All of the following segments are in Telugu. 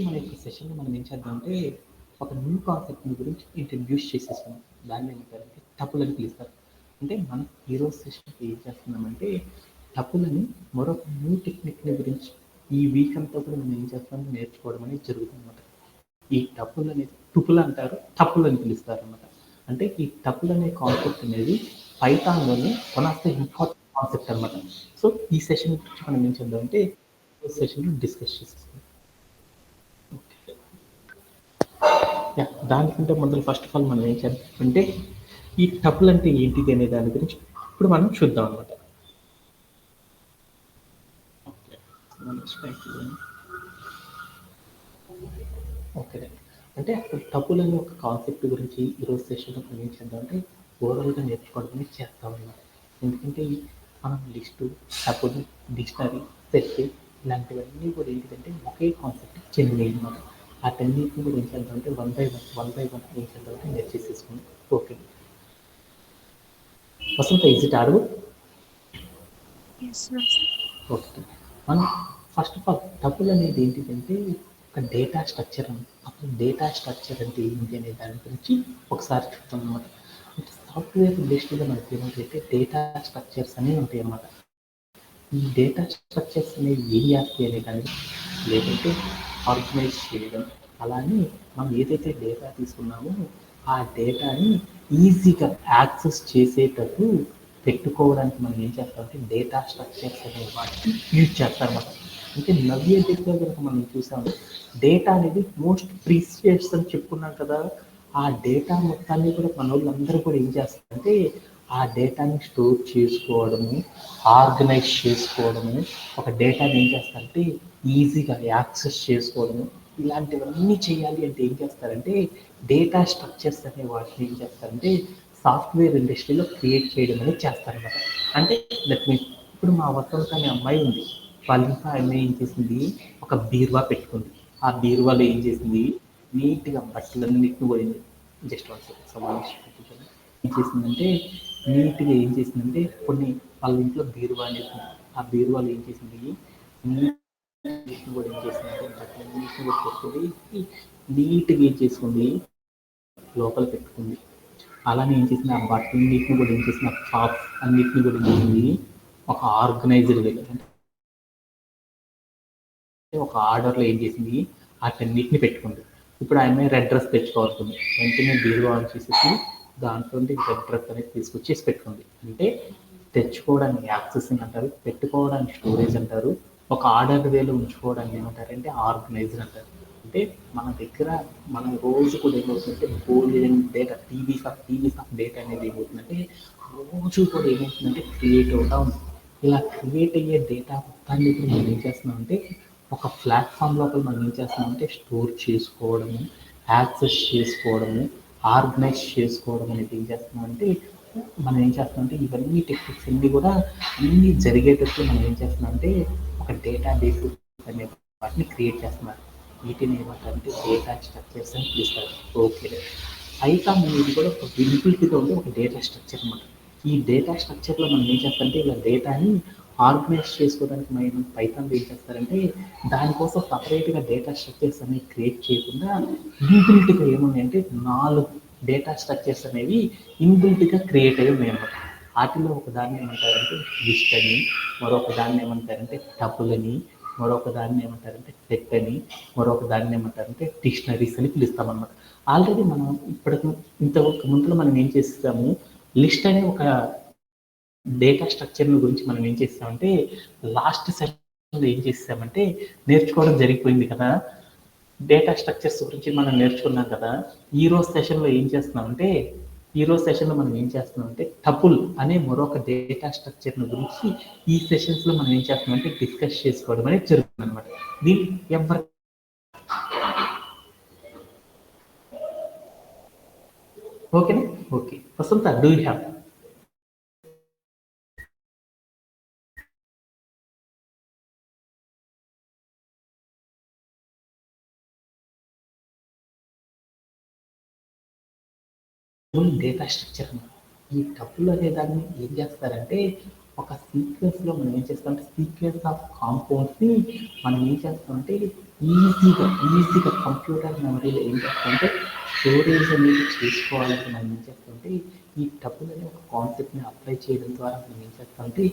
మన యొక్క సెషన్‌లో మనం ఏం చేద్దామంటే, ఒక న్యూ కాన్సెప్ట్‌ని గురించి ఇంట్రడ్యూస్ చేసేసాం. దాన్ని ఏమంటారంటే టపుల్ అని పిలుస్తారు. అంటే మనం ఈరోజు సెషన్‌కి ఏం చేస్తున్నామంటే, టపులని మరొక న్యూ టెక్నిక్‌ని గురించి ఈ వీక్ అంతా కూడా మనం ఏం చేస్తాం నేర్చుకోవడం అనేది జరుగుతుందన్నమాట. ఈ టపుల్ అనేది టుపుల్ అంటారు, టపుల్ అని పిలుస్తారన్నమాట. అంటే ఈ టపుల్ అనే కాన్సెప్ట్ అనేది పైథాన్‌లోని one of the important concept అన్నమాట. సో, ఈ సెషన్ గురించి మనం ఏం చేద్దామంటే, ఈ సెషన్‌లో డిస్కస్ చేసేసుకుందాం. దానికంటే మొదలు ఫస్ట్ ఆఫ్ ఆల్ మనం ఏం చేద్దామంటే ఈ టపుల్ అంటే ఏంటిది అనే దాని గురించి ఇప్పుడు మనం చూద్దాం అనమాట. ఓకే, అంటే అసలు టపుల్ అనే ఒక కాన్సెప్ట్ గురించి ఈరోజు సెషన్లో మనం ఏం చేద్దామంటే ఓవరాల్గా నేర్చుకోవడం అనేది చేస్తాం అన్నమాట. ఎందుకంటే మనం లిస్టు, టపుల్, డిక్షనరీ, సెట్ ఇలాంటివన్నీ కూడా ఏంటిదంటే ఒకే కాన్సెప్ట్ చెందినవి అనమాట. వాటన్నిటిని కూడా ఏం చేద్దామంటే వన్ బై వన్ ఏం చేద్దామంటే నేర్చేసేసుకుందాం. Okay, Vasantha is it audible? Yes, Master. Okay, మనం ఫస్ట్ ఆఫ్ ఆల్ టపుల్ అనేది ఏంటిదంటే ఒక డేటా స్ట్రక్చర్ అని. అసలు డేటా స్ట్రక్చర్ అంటే ఏంటి అనే దాని గురించి ఒకసారి చూద్దాం అనమాట. అంటే సాఫ్ట్వేర్ ఇండస్ట్రీలో మనకి ఏమంటే డేటా స్ట్రక్చర్స్ అనేవి ఉంటాయి అన్నమాట. ఈ డేటా స్ట్రక్చర్స్ అనేవి ఏం చేస్తాయి అనే దాన్ని లేదంటే ఆర్గనైజ్ చేయడం, అలానే మనం ఏదైతే డేటా తీసుకున్నామో ఆ డేటాని ఈజీగా యాక్సెస్ చేసేటట్టు పెట్టుకోవడానికి మనం ఏం చేస్తామంటే డేటా స్ట్రక్చర్స్ అనే వాటిని యూజ్ చేస్తారన్నమాట. అంటే నవ్య దగ్గర కనుక మనం చూసాము, డేటా అనేది మోస్ట్ ప్రీసియస్ అని చెప్పుకున్నాం కదా. ఆ డేటా మొత్తాన్ని కూడా మన వాళ్ళందరూ కూడా ఏం చేస్తారంటే ఆ డేటాని స్టోర్ చేసుకోవడము, ఆర్గనైజ్ చేసుకోవడము, ఒక డేటాని ఏం చేస్తారంటే ఈజీగా యాక్సెస్ చేసుకోవడము, ఇలాంటివన్నీ చేయాలి అంటే ఏం చేస్తారంటే డేటా స్ట్రక్చర్స్ అనే వాటిని ఏం చేస్తారంటే సాఫ్ట్వేర్ ఇండస్ట్రీలో క్రియేట్ చేయడం అనేది చేస్తారన్నమాట. అంటే దట్ మీన్స్ ఇప్పుడు మా వసంత అనే అమ్మాయి ఉంది. వాళ్ళ ఇంట్లో ఆమె ఏం చేసింది, ఒక బీరువా పెట్టుకుంది. ఆ బీరువాలో ఏం చేసింది, నీట్గా బట్టలన్నిటిని పోయింది. జస్ట్ వన్ సెకండ్ సమావేశం ఏం చేసిందంటే నీట్గా ఏం చేసిందంటే కొన్ని వాళ్ళ ఇంట్లో బీరువా అనేది ఉంది. ఆ బీరువాలో ఏం చేసింది, నీట్ని కూడా ఏం చేసిందంటే బట్టలన్నిటిని కూడా పెట్టుకొని నీట్గా ఏం చేసుకుంది, లోపల పెట్టుకుంది. అలానే ఏం చేసింది, ఆ బట్టలన్నిటిని కూడా ఏం చేసింది, ఆ టాప్స్ అన్నిటిని కూడా ఏం చేసింది, ఒక ఆర్గనైజ్డ్ వే అంటే ఒక ఆర్డర్లో ఏం చేసింది, వాటన్నిటిని పెట్టుకుంది. ఇప్పుడు ఆమె రెడ్ డ్రెస్ తెచ్చుకోవాల్సింది, వెంటనే బీరువా ఆన్ చేసేసి దాంట్లో రెడ్ డ్రెస్ అనేది తీసుకొచ్చేసి పెట్టుకుంది. అంటే తెచ్చుకోవడానికి యాక్సెసింగ్ అంటారు, పెట్టుకోవడానికి స్టోరేజ్ అంటారు, ఒక ఆర్డర్ వేలో ఉంచుకోవడానికి ఏమంటారంటే ఆర్గనైజర్ అంటారు. అంటే మన దగ్గర మనం రోజు కూడా ఏమవుతుందంటే బోల్డెన్ డేటా, టీవీస్ ఆఫ్ డేటా అనేది ఏమవుతుందంటే రోజు కూడా ఏమవుతుందంటే క్రియేట్ అవుతా ఉంది. ఇలా క్రియేట్ అయ్యే డేటా మొత్తాన్ని ఇప్పుడు మనం ఏం చేస్తున్నామంటే ఒక ప్లాట్ఫామ్ లోపల మనం ఏం చేస్తున్నామంటే స్టోర్ చేసుకోవడము, యాక్సెస్ చేసుకోవడము, ఆర్గనైజ్ చేసుకోవడం అనేది ఏం చేస్తున్నామంటే మనం ఏం చేస్తున్నామంటే ఇవన్నీ టెక్నిక్స్ అన్నీ కూడా అన్నీ జరిగేటట్టు మనం ఏం చేస్తున్నామంటే ఒక డేటా బేస్ అనే వాటిని క్రియేట్ చేస్తున్నారు. వీటిని ఏమంటారంటే డేటా స్ట్రక్చర్స్ అని పిలుస్తారు. ఓకే, పైథాన్ అనేది కూడా ఒక విజిబిలిటీగా ఉండే ఒక డేటా స్ట్రక్చర్ అనమాట. ఈ డేటా స్ట్రక్చర్లో మనం ఏం చేస్తారంటే ఇలా డేటాని ఆర్గనైజ్ చేసుకోవడానికి మనం పైథాన్లో ఏం చేస్తారంటే దానికోసం సపరేట్గా డేటా స్ట్రక్చర్స్ అనేవి క్రియేట్ చేయకుండా ఇన్బిల్ట్గా ఏమున్నాయంటే 4 డేటా స్ట్రక్చర్స్ అనేవి ఇన్బిల్ట్గా క్రియేట్ అయ్యి ఉన్నాయి అన్నమాట. వాటిలో ఒక దాన్ని ఏమంటారంటే లిస్ట్ అని, మరొక దాన్ని ఏమంటారంటే టపుల్ అని, మరొక దాన్ని ఏమంటారంటే సెట్ అని, మరొక దాన్ని ఏమంటారంటే డిక్షనరీస్ అని పిలుస్తామన్నమాట. ఆల్రెడీ మనం ఇప్పటికి ఇంతకు ముందులో మనం ఏం చేస్తాము, లిస్ట్ అనే ఒక డేటా స్ట్రక్చర్ గురించి మనం ఏం చేస్తామంటే లాస్ట్ సెషన్లో ఏం చేస్తామంటే నేర్చుకోవడం జరిగిపోయింది కదా. డేటా స్ట్రక్చర్స్ గురించి మనం నేర్చుకున్నాం కదా. ఈ రోజు సెషన్లో ఏం చేస్తున్నామంటే ఈ రోజు సెషన్లో మనం ఏం చేస్తున్నామంటే టపుల్ అనే మరొక డేటా స్ట్రక్చర్ గురించి ఈ సెషన్స్ లో మనం ఏం చేస్తున్నామంటే డిస్కస్ చేసుకోవడం అనేది జరుగుతుంది అనమాట. దీన్ని ఎవరు ఓకేనా? Okay, Vasantha do you have data structure అన్నమాట. ఈ టపుల్ అనే దాన్ని ఏం చేస్తారంటే ఒక సీక్వెన్స్లో మనం ఏం చేస్తామంటే సీక్వెన్స్ ఆఫ్ కాంపౌండ్స్ని మనం ఏం చేస్తామంటే ఈజీగా కంప్యూటర్ మెమరీలో ఏం చేస్తామంటే స్టోరేజ్ అనేది చేసుకోవాలంటే మనం ఏం చేస్తామంటే ఈ టపుల్ అనే ఒక కాన్సెప్ట్ని అప్లై చేయడం ద్వారా మనం ఏం చేస్తామంటే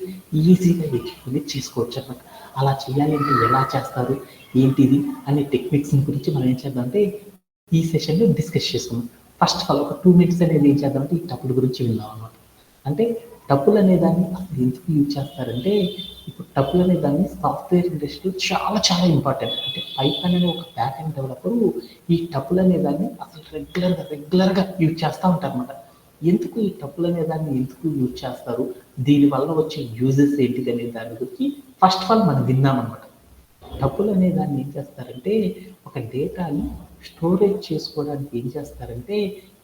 ఈజీగా ఎక్స్ప్లెయిన్ చేసుకోవచ్చు అనమాట. అలా చేయాలంటే ఎలా చేస్తారు ఏంటిది అనే టెక్నిక్స్ గురించి మనం ఏం చేద్దామంటే ఈ సెషన్లో డిస్కస్ చేసుకుందాం. ఫస్ట్ ఆఫ్ ఆల్ ఒక 2 minutes అనేది ఏం చేద్దామంటే ఈ టపుల్ గురించి విందాం అనమాట. అంటే టపుల్ అనే దాన్ని అసలు ఎందుకు యూజ్ చేస్తారంటే ఇప్పుడు టపుల్ అనే దాన్ని సాఫ్ట్వేర్ ఇండస్ట్రీలో చాలా చాలా ఇంపార్టెంట్. అంటే పైథాన్ అనే ఒక బ్యాక్-ఎండ్ డెవలపరు ఈ టపుల్ అనే దాన్ని అసలు రెగ్యులర్గా యూజ్ చేస్తూ ఉంటారు అనమాట. ఎందుకు ఈ టపుల్ అనే దాన్ని ఎందుకు యూజ్ చేస్తారు, దీనివల్ల వచ్చే యూజెస్ ఏంటిది అనే దాని గురించి ఫస్ట్ ఆఫ్ ఆల్ మనం విన్నామన్నమాట. టపుల్ అనే దాన్ని ఏం చేస్తారంటే ఒక డేటాని స్టోరేజ్ చేసుకోవడానికి ఏం చేస్తారంటే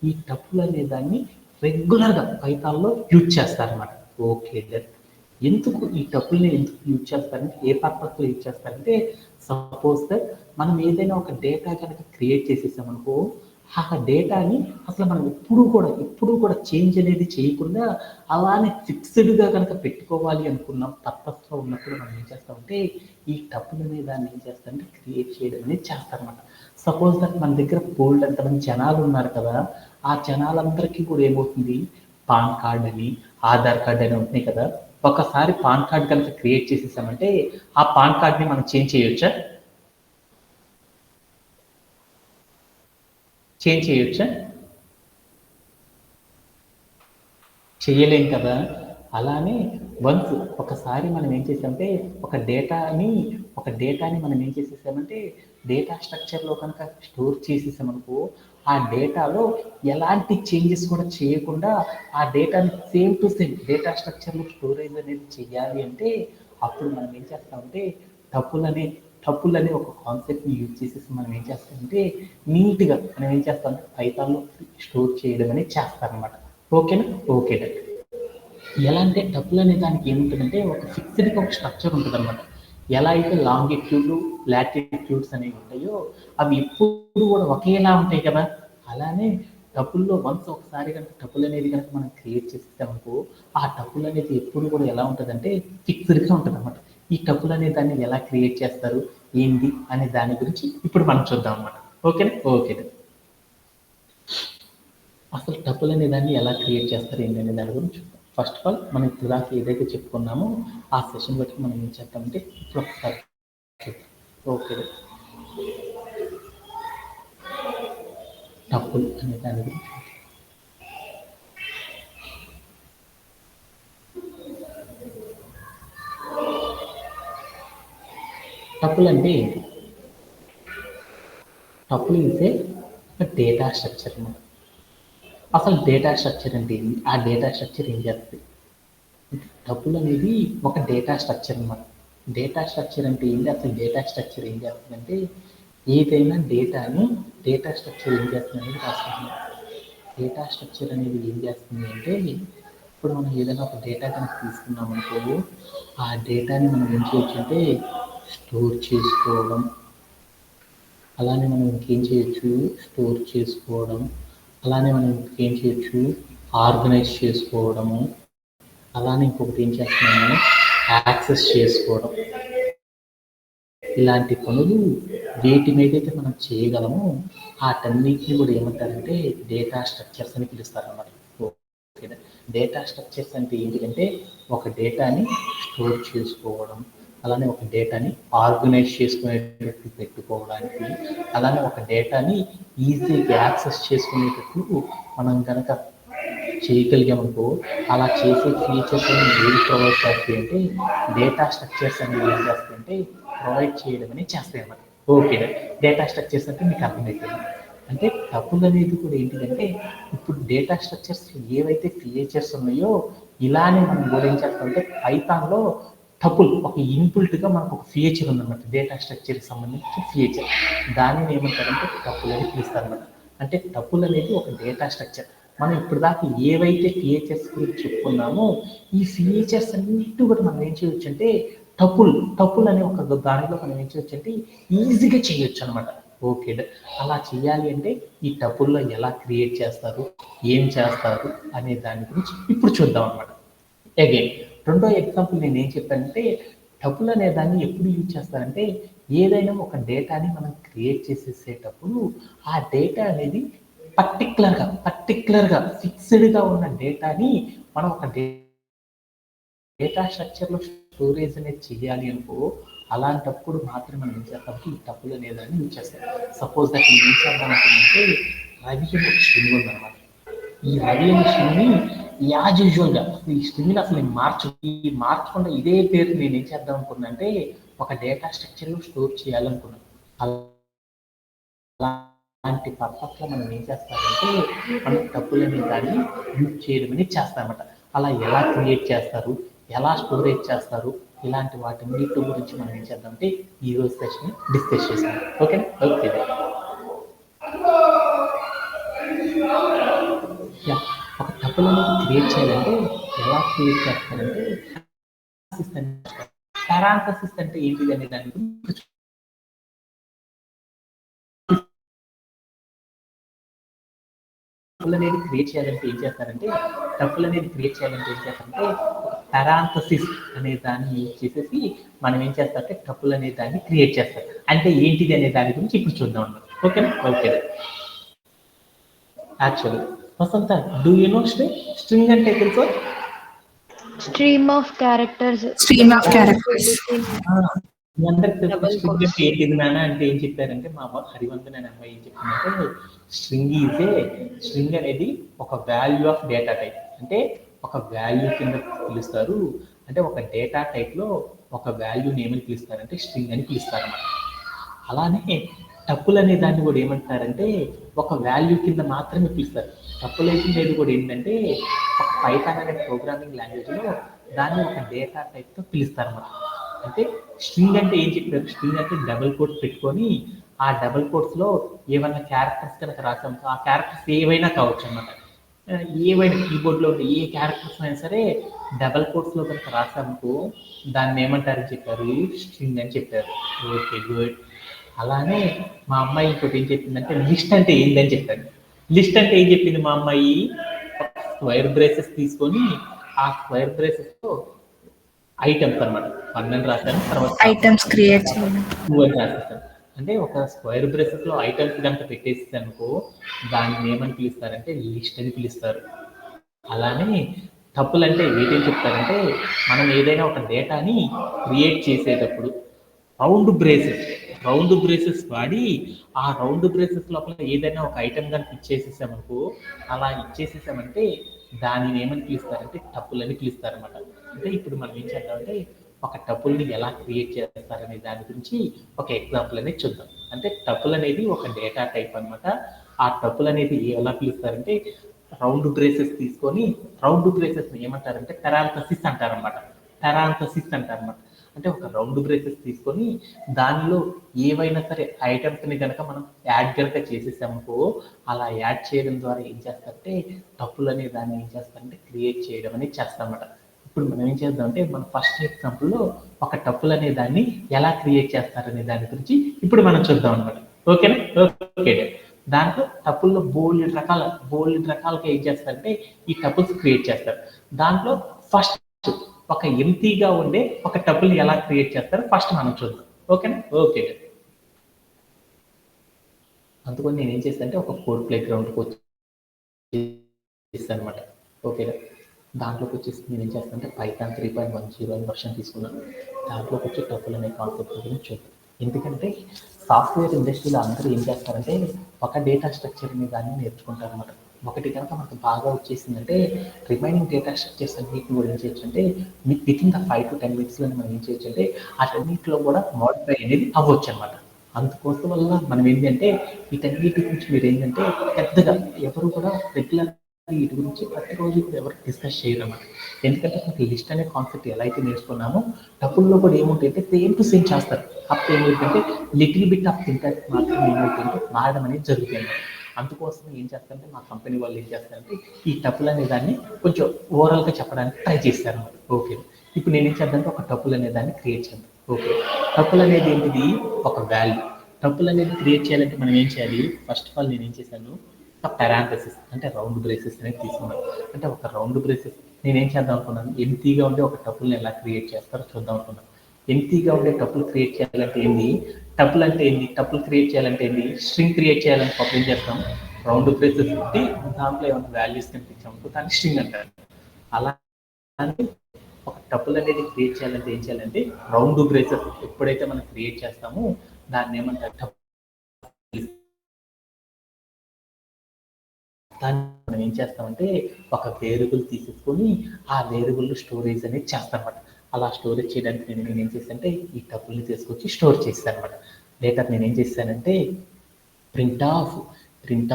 ఈ టపుల్ అనే దాన్ని రెగ్యులర్గా పైథాన్లో యూజ్ చేస్తారన్నమాట. Okay done. ఎందుకు ఈ టపుల్ని ఎందుకు యూజ్ చేస్తారంటే ఏ పర్పస్లో యూజ్ చేస్తారంటే సపోజ్ దట్ మనం ఏదైనా ఒక డేటా కనుక క్రియేట్ చేసేసామనుకో ఆ డేటాని అసలు మనం ఎప్పుడు కూడా చేంజ్ అనేది చేయకుండా అలానే ఫిక్స్డ్గా కనుక పెట్టుకోవాలి అనుకున్న పర్పస్లో ఉన్నప్పుడు మనం ఏం చేస్తామంటే ఈ టపుల్ అనే దాన్ని ఏం చేస్తామంటే క్రియేట్ చేయడం అనేది చేస్తారనమాట. సపోజ్ దట్ మన దగ్గర బోల్డ్ ఎంతమంది జనాలు ఉన్నారు కదా, ఆ జనాలందరికీ కూడా ఏమవుతుంది పాన్ కార్డ్ అని ఆధార్ కార్డ్ అని ఉంటున్నాయి కదా. ఒకసారి పాన్ కార్డ్ కనుక క్రియేట్ చేసేసామంటే ఆ పాన్ కార్డ్ని మనం చేంజ్ చేయొచ్చా? చేయలేం కదా. అలానే వన్స్ ఒకసారి మనం ఏం చేసామంటే ఒక డేటాని మనం ఏం చేసేసామంటే డేటా స్ట్రక్చర్లో కనుక స్టోర్ చేసేసామనుకో ఆ డేటాలో ఎలాంటి చేంజెస్ కూడా చేయకుండా ఆ డేటాని సేమ్ టు సేమ్ డేటా స్ట్రక్చర్లో స్టోరేజ్ అనేది చేయాలి అంటే అప్పుడు మనం ఏం చేస్తామంటే టపుల్ అనే ఒక కాన్సెప్ట్ని యూజ్ చేసేసి మనం ఏం చేస్తామంటే నీట్గా మనం ఏం చేస్తామంటే పైథాన్లో స్టోర్ చేయడం అనేది చేస్తారనమాట. ఓకేనా? ఓకే. ఎలా అంటే టపుల్ అనే దానికి ఏముంటుందంటే ఒక ఫిక్స్డ్గా ఒక స్ట్రక్చర్ ఉంటుంది అనమాట. ఎలా అయితే లాంగిట్యూడ్ లాటిట్యూడ్స్ అనేవి ఉంటాయో అవి ఎప్పుడు కూడా ఒకేలా ఉంటాయి కదా. అలానే టపుల్లో వన్స్ ఒకసారి కనుక టపుల్ అనేది కనుక మనం క్రియేట్ చేసేసామనుకో ఆ టపుల్ అనేది ఎప్పుడు కూడా ఎలా ఉంటుందంటే ఫిక్స్డ్గా ఉంటుంది అనమాట. ఈ టపుల్ అనే దాన్ని ఎలా క్రియేట్ చేస్తారు ఏంటి అనే దాని గురించి ఇప్పుడు మనం చూద్దాం అనమాట. ఓకేనా? ఓకే. అసలు టపుల్ అనే దాన్ని ఎలా క్రియేట్ చేస్తారు ఏంటి అనే దాని గురించి ఫస్ట్ ఆఫ్ ఆల్ మనం ఇప్పుడు దాకా ఏదైతే చెప్పుకున్నామో ఆ సెషన్ బట్టి మనం ఏం చేద్దామంటే ఇప్పుడు ఒకసారి ఓకే టపుల్ అనే దాని గురించి టపుల్ అంటే ఏంటి? Tuple is a data structure అన్నమాట. అసలు డేటా స్ట్రక్చర్ అంటే ఏంటి, ఆ డేటా స్ట్రక్చర్ ఏం చేస్తుంది? టపుల్ అనేది ఒక డేటా స్ట్రక్చర్ అన్నమాట. డేటా స్ట్రక్చర్ అంటే ఏంటి, అసలు డేటా స్ట్రక్చర్ ఏం చేస్తుందంటే ఏదైనా డేటా స్ట్రక్చర్ ఏం చేస్తుంది అనేది రాస్తుంది. డేటా స్ట్రక్చర్ అనేది ఏం చేస్తుంది అంటే ఇప్పుడు మనం ఏదైనా ఒక డేటా కనుక తీసుకున్నామనుకో ఆ డేటాని మనం ఏం చేయొచ్చు అంటే స్టోర్ చేసుకోవడం, అలానే మనం ఇంకేం చేయొచ్చు స్టోర్ చేసుకోవడం, అలానే మనం ఇంకేం చేయొచ్చు ఆర్గనైజ్ చేసుకోవడము, అలానే ఇంకొకటి ఏం చేస్తున్నాము యాక్సెస్ చేసుకోవడం. ఇలాంటి పనులు వేటి మీదైతే మనం చేయగలమో వాటన్నిటిని కూడా ఏమంటారంటే డేటా స్ట్రక్చర్స్ అని పిలుస్తారన్నమాట. ఓకే. డేటా స్ట్రక్చర్స్ అంటే ఏంటంటే ఒక డేటాని స్టోర్ చేసుకోవడం, అలానే ఒక డేటాని ఆర్గనైజ్ చేసుకునేటట్టు పెట్టుకోవడానికి, అలానే ఒక డేటాని ఈజీగా యాక్సెస్ చేసుకునేటట్లు మనం కనుక చేయగలిగామనుకో అలా చేసే ఫీచర్స్ ఏది ప్రొవైడ్ చేస్తాయి అంటే డేటా స్ట్రక్చర్స్ అనేవి ఏం చేస్తాయంటే ప్రొవైడ్ చేయడం అనేది చేస్తాయి అన్నమాట. ఓకే. డేటా స్ట్రక్చర్స్ అంటే మీకు అర్థమవుతుంది. అంటే టపుల్ అనేది కూడా ఏంటిదంటే ఇప్పుడు డేటా స్ట్రక్చర్స్ ఏవైతే ఫీచర్స్ ఉన్నాయో ఇలానే మనం కూడా ఏం చేస్తామంటే పైథాన్లో టపుల్ ఒక ఇన్బుల్ట్గా మనకు ఒక ఫీచర్ ఉందన్నమాట. డేటా స్ట్రక్చర్కి సంబంధించిన ఫీచర్ దానిని ఏమంటారంటే టపుల్ అని పిలుస్తారన్నమాట. అంటే టపుల్ అనేది ఒక డేటా స్ట్రక్చర్. మనం ఇప్పుడు దాకా ఏవైతే ఫీచర్స్ గురించి చెప్పుకున్నామో ఈ ఫీచర్స్ అన్నిటి కూడా మనం ఏం చేయొచ్చు అంటే టపుల్ అనే ఒక దానిలో మనం ఏం చేయొచ్చు అంటే ఈజీగా చేయొచ్చు అనమాట. ఓకే. అలా చేయాలి అంటే ఈ టపుల్లో ఎలా క్రియేట్ చేస్తారు, ఏం చేస్తారు అనే దాని గురించి ఇప్పుడు చూద్దాం అనమాట. అగైన్ రెండో ఎగ్జాంపుల్ నేను ఏం చెప్పానంటే టపుల్ అనే దాన్ని ఎప్పుడు యూజ్ చేస్తారంటే ఏదైనా ఒక డేటాని మనం క్రియేట్ చేసేసేటప్పుడు ఆ డేటా అనేది పర్టికులర్గా ఫిక్స్డ్గా ఉన్న డేటాని మనం ఒక డేటా స్ట్రక్చర్లో స్టోరేజ్ అనేది చేయాలి అనుకో అలాంటప్పుడు మాత్రమే మనం ఏం చేస్తాం ఈ టపుల్ అనేదాన్ని యూజ్ చేస్తాం. సపోజ్ దట్ నేను ఏం చేద్దాం అనుకుంటే రవి అని ఒక స్ట్రింగ్ ఉందన్నమాట. ఈ రవి అనే స్ట్రింగ్ని యాజ్ యూజువల్గా ఈ స్ట్రింగ్ని అసలు నేను మార్చకుండా ఇదే పేరు నేను ఏం చేద్దాం అనుకున్నా అంటే ఒక డేటా స్ట్రక్చర్లో స్టోర్ చేయాలనుకున్నాను. అలాంటి పర్పస్లో మనం ఏం చేస్తామంటే మనం టపుల్ అనే దాన్ని యూజ్ చేయడం అనేది చేస్తామన్నమాట. అలా ఎలా క్రియేట్ చేస్తారు, ఎలా స్టోరేజ్ చేస్తారు, ఇలాంటి వాటి గురించి మనం ఏం చేద్దామంటే ఈ రోజు సెషన్ డిస్కస్ చేస్తాం. ఓకే ఓకే ఒక టపుల్ అనేది క్రియేట్ చేయాలంటే ఎలా క్రియేట్ చేస్తారంటే పారాంథసిస్ అంటే ఏంటిది అనే దాని గురించి టపుల్ అనేది క్రియేట్ చేయాలంటే ఏం చేస్తారంటే పారాంథసిస్ అనే దాన్ని యూజ్ చేసేసి మనం ఏం చేస్తారంటే టపుల్ అనే దాన్ని క్రియేట్ చేస్తారు. అంటే ఏంటిది అనే దాని గురించి ఇప్పుడు చూద్దాం. ఓకేనా okay actually Vasantha do you know string అంటే తెలుసా? Stream of characters. మీ అందరికి తెలిసిన స్ట్రింగ్ అంటే ఏంటిది నాన్న అంటే ఏం చెప్పారంటే మా అమ్మ హరివంతన్ అనే అమ్మాయి ఏం చెప్పిందంటే స్ట్రింగ్ అనేది ఒక వాల్యూ ఆఫ్ డేటా టైప్, అంటే ఒక వాల్యూ కింద పిలుస్తారు. అంటే ఒక డేటా టైప్లో ఒక వాల్యూని ఏమని పిలుస్తారంటే స్ట్రింగ్ అని పిలుస్తారు అన్నమాట. అలానే టపుల్ అనే దాన్ని కూడా ఏమంటారంటే ఒక వాల్యూ కింద మాత్రమే పిలుస్తారు. టపులేషన్ అనేది కూడా ఏంటంటే ఒక పైథాన్ అనే ప్రోగ్రామింగ్ లాంగ్వేజ్లో దాన్ని ఒక డేటా టైప్తో పిలుస్తారు అన్నమాట. అంటే స్ట్రింగ్ అంటే ఏం చెప్పారు? స్ట్రింగ్ అంటే డబుల్ కోట్స్ పెట్టుకొని ఆ డబుల్ కోట్స్లో ఏమైనా క్యారెక్టర్స్ కనుక రాసాము, ఆ క్యారెక్టర్స్ ఏవైనా కావచ్చు అన్నమాట. ఏవైనా కీబోర్డ్లో ఉండే ఏ క్యారెక్టర్స్ అయినా సరే డబల్ కోట్స్లో కనుక రాసామనుకో దాన్ని ఏమంటారని చెప్పారు? స్ట్రింగ్ అని చెప్పారు. Okay good. అలానే మా అమ్మాయి ఇంకోటి ఏం చెప్పిందంటే లిస్ట్ అంటే ఏంటని చెప్పారు. లిస్ట్ అంటే ఏం చెప్పింది మా అమ్మాయి? స్క్వేర్ బ్రేసెస్ తీసుకొని ఆ స్క్వేర్ బ్రేసెస్తో ఐటమ్స్ అనమాట 1 అని రాశాను, తర్వాత ఐటమ్స్ క్రియేట్ చేయడం 2 అని రాసేస్తాను. అంటే ఒక స్క్వేర్ బ్రేసెస్లో ఐటమ్స్ కనుక పెట్టేసి అనుకో దాన్ని ఏమని పిలుస్తారంటే లిస్ట్ అని పిలుస్తారు. అలానే టపుల్ అంటే ఏదేం చెప్తారంటే మనం ఏదైనా ఒక డేటాని క్రియేట్ చేసేటప్పుడు రౌండ్ బ్రేసెస్ వాడి ఆ రౌండ్ బ్రేసెస్ లోపల ఏదైనా ఒక ఐటమ్ కనుక ఇచ్చేసేసామనుకో అలా ఇచ్చేసేసామంటే దానిని ఏమని పిలుస్తారంటే టపుల్ అని పిలుస్తారనమాట. అంటే ఇప్పుడు మనం ఏం చేద్దామంటే ఒక టపుల్ని ఎలా క్రియేట్ చేస్తారనే దాని గురించి ఒక ఎగ్జాంపుల్ అనేది చూద్దాం. అంటే టపుల్ అనేది ఒక డేటా టైప్ అనమాట. ఆ టపుల్ అనేది ఎలా పిలుస్తారంటే రౌండ్ బ్రేసెస్ తీసుకొని రౌండ్ బ్రేసెస్ని ఏమంటారంటే పారాంథసిస్ అంటారనమాట. అంటే ఒక రౌండ్ బ్రేసెస్ తీసుకొని దానిలో ఏవైనా సరే ఐటమ్స్ని కనుక మనం యాడ్ కనుక చేసేసామనుకో అలా యాడ్ చేయడం ద్వారా ఏం చేస్తారంటే టపుల్ అనే దాన్ని ఏం చేస్తారంటే క్రియేట్ చేయడం అనేది చేస్తామన్నమాట. ఇప్పుడు మనం ఏం చేద్దామంటే మన ఫస్ట్ ఎగ్జాంపుల్లో ఒక టపుల్ అనే దాన్ని ఎలా క్రియేట్ చేస్తారనే దాని గురించి ఇప్పుడు మనం చూద్దాం అనమాట. ఓకేనా ఓకే. దాంట్లో టపుల్లో బోల్డ్ రకాలుగా ఏం చేస్తారంటే ఈ టపుల్స్ క్రియేట్ చేస్తారు. దాంట్లో ఫస్ట్ ఒక ఎంటీగా ఉండే ఒక టపుల్ ఎలా క్రియేట్ చేస్తారో ఫస్ట్ మనం చూద్దాం. ఓకేనా ఓకే. అందుకని నేను ఏం చేస్తానంటే ఒక కోడ్ ప్లే గ్రౌండ్కి వచ్చేస్తాను అనమాట. ఓకేనా దాంట్లోకి వచ్చేసి నేను ఏం చేస్తానంటే పైథాన్ 3.10 అని వర్షన్ తీసుకున్నాను. దాంట్లోకి వచ్చి టపుల్ అనే కాన్సెప్ట్ గురించి చూద్దాం. ఎందుకంటే సాఫ్ట్వేర్ ఇండస్ట్రీలో అందరూ ఏం చేస్తారంటే ఒక డేటా స్ట్రక్చర్ అనే దాన్ని నేర్చుకుంటారు అనమాట. ఒకటి కనుక మనకు బాగా వచ్చేసిందంటే రిమైనింగ్ డేటా స్ట్రక్చర్స్ అన్నింటిని కూడా ఏం చేయొచ్చు అంటే వితిన్ ద 5 to 10 minutesలో మనం ఏం చేయొచ్చు అంటే అన్నింటిలో కూడా మోడిఫై అనేది అవ్వచ్చు అనమాట. అందుకోసం వల్ల మనం ఏంటంటే వీటన్నిటి గురించి మీరు ఏంటంటే పెద్దగా ఎవరు కూడా రెగ్యులర్ వీటి గురించి ప్రతిరోజు కూడా ఎవరు డిస్కస్ చేయరు అన్నమాట. ఎందుకంటే మనకి లిస్ట్ అనే కాన్సెప్ట్ ఎలా అయితే నేర్చుకున్నామో టపుల్లో కూడా ఏముంటాయంటే సేమ్ టు సేమ్ చేస్తారు. అప్పుడు ఏమవుతుందంటే లిటిల్ బిట్ ఆఫ్ థింకర్ మాత్రం ఏమవుతుందంటే మారడం అనేది జరుగుతుంది. అందుకోసం ఏం చేస్తారంటే మా కంపెనీ వాళ్ళు ఏం చేస్తారంటే ఈ టపుల్ అనే దాన్ని కొంచెం ఓవరాల్గా చెప్పడానికి ట్రై చేస్తారు. ఓకే ఇప్పుడు నేను ఏం చేద్దామంటే ఒక టపుల్ అనే దాన్ని క్రియేట్ చేద్దాం. ఓకే టపుల్ అనేది ఏంటిది? ఒక వాల్యూ. టపుల్ అనేది క్రియేట్ చేయాలంటే మనం ఏం చేయాలి? ఫస్ట్ ఆఫ్ ఆల్ నేను ఏం చేశాను ఒక పారాంథసిస్ అంటే రౌండ్ బ్రేసెస్ అనేది తీసుకున్నాను. అంటే ఒక రౌండ్ బ్రేసెస్ నేనేం చేద్దాం అనుకున్నాను, ఎంటీగా ఉండే ఒక టపుల్ని ఎలా క్రియేట్ చేస్తారో చూద్దాం అనుకున్నాను. ఎంటీగా ఉండే టపుల్ క్రియేట్ చేయాలంటే ఏంది, టపుల్ అంటే ఏంది, టపుల్ క్రియేట్ చేయాలంటే ఏంది, స్ట్రింగ్ క్రియేట్ చేయాలని ఏం చేస్తాం, రౌండ్ బ్రేసెస్ పెట్టి దాంట్లో ఏమైనా వాల్యూస్ కనిపించాము దాన్ని స్ట్రింగ్ అంటారు. అలా ఒక టపుల్ అనేది క్రియేట్ చేయాలంటే ఏం చేయాలంటే రౌండ్ బ్రేసెస్ ఎప్పుడైతే మనం క్రియేట్ చేస్తామో దాన్ని ఏమంటారు, టపుల్. దాన్ని మనం ఏం చేస్తామంటే ఒక వేరియబుల్ తీసేసుకొని ఆ వేరియబుల్ స్టోరేజ్ అనేది చేస్తాం అనమాట. అలా స్టోరేజ్ చేయడానికి నేను ఏం చేశానంటే ఈ టపుల్ని తీసుకొచ్చి స్టోర్ చేస్తాను అనమాట. లేటర్ నేను ఏం చేశానంటే ప్రింట్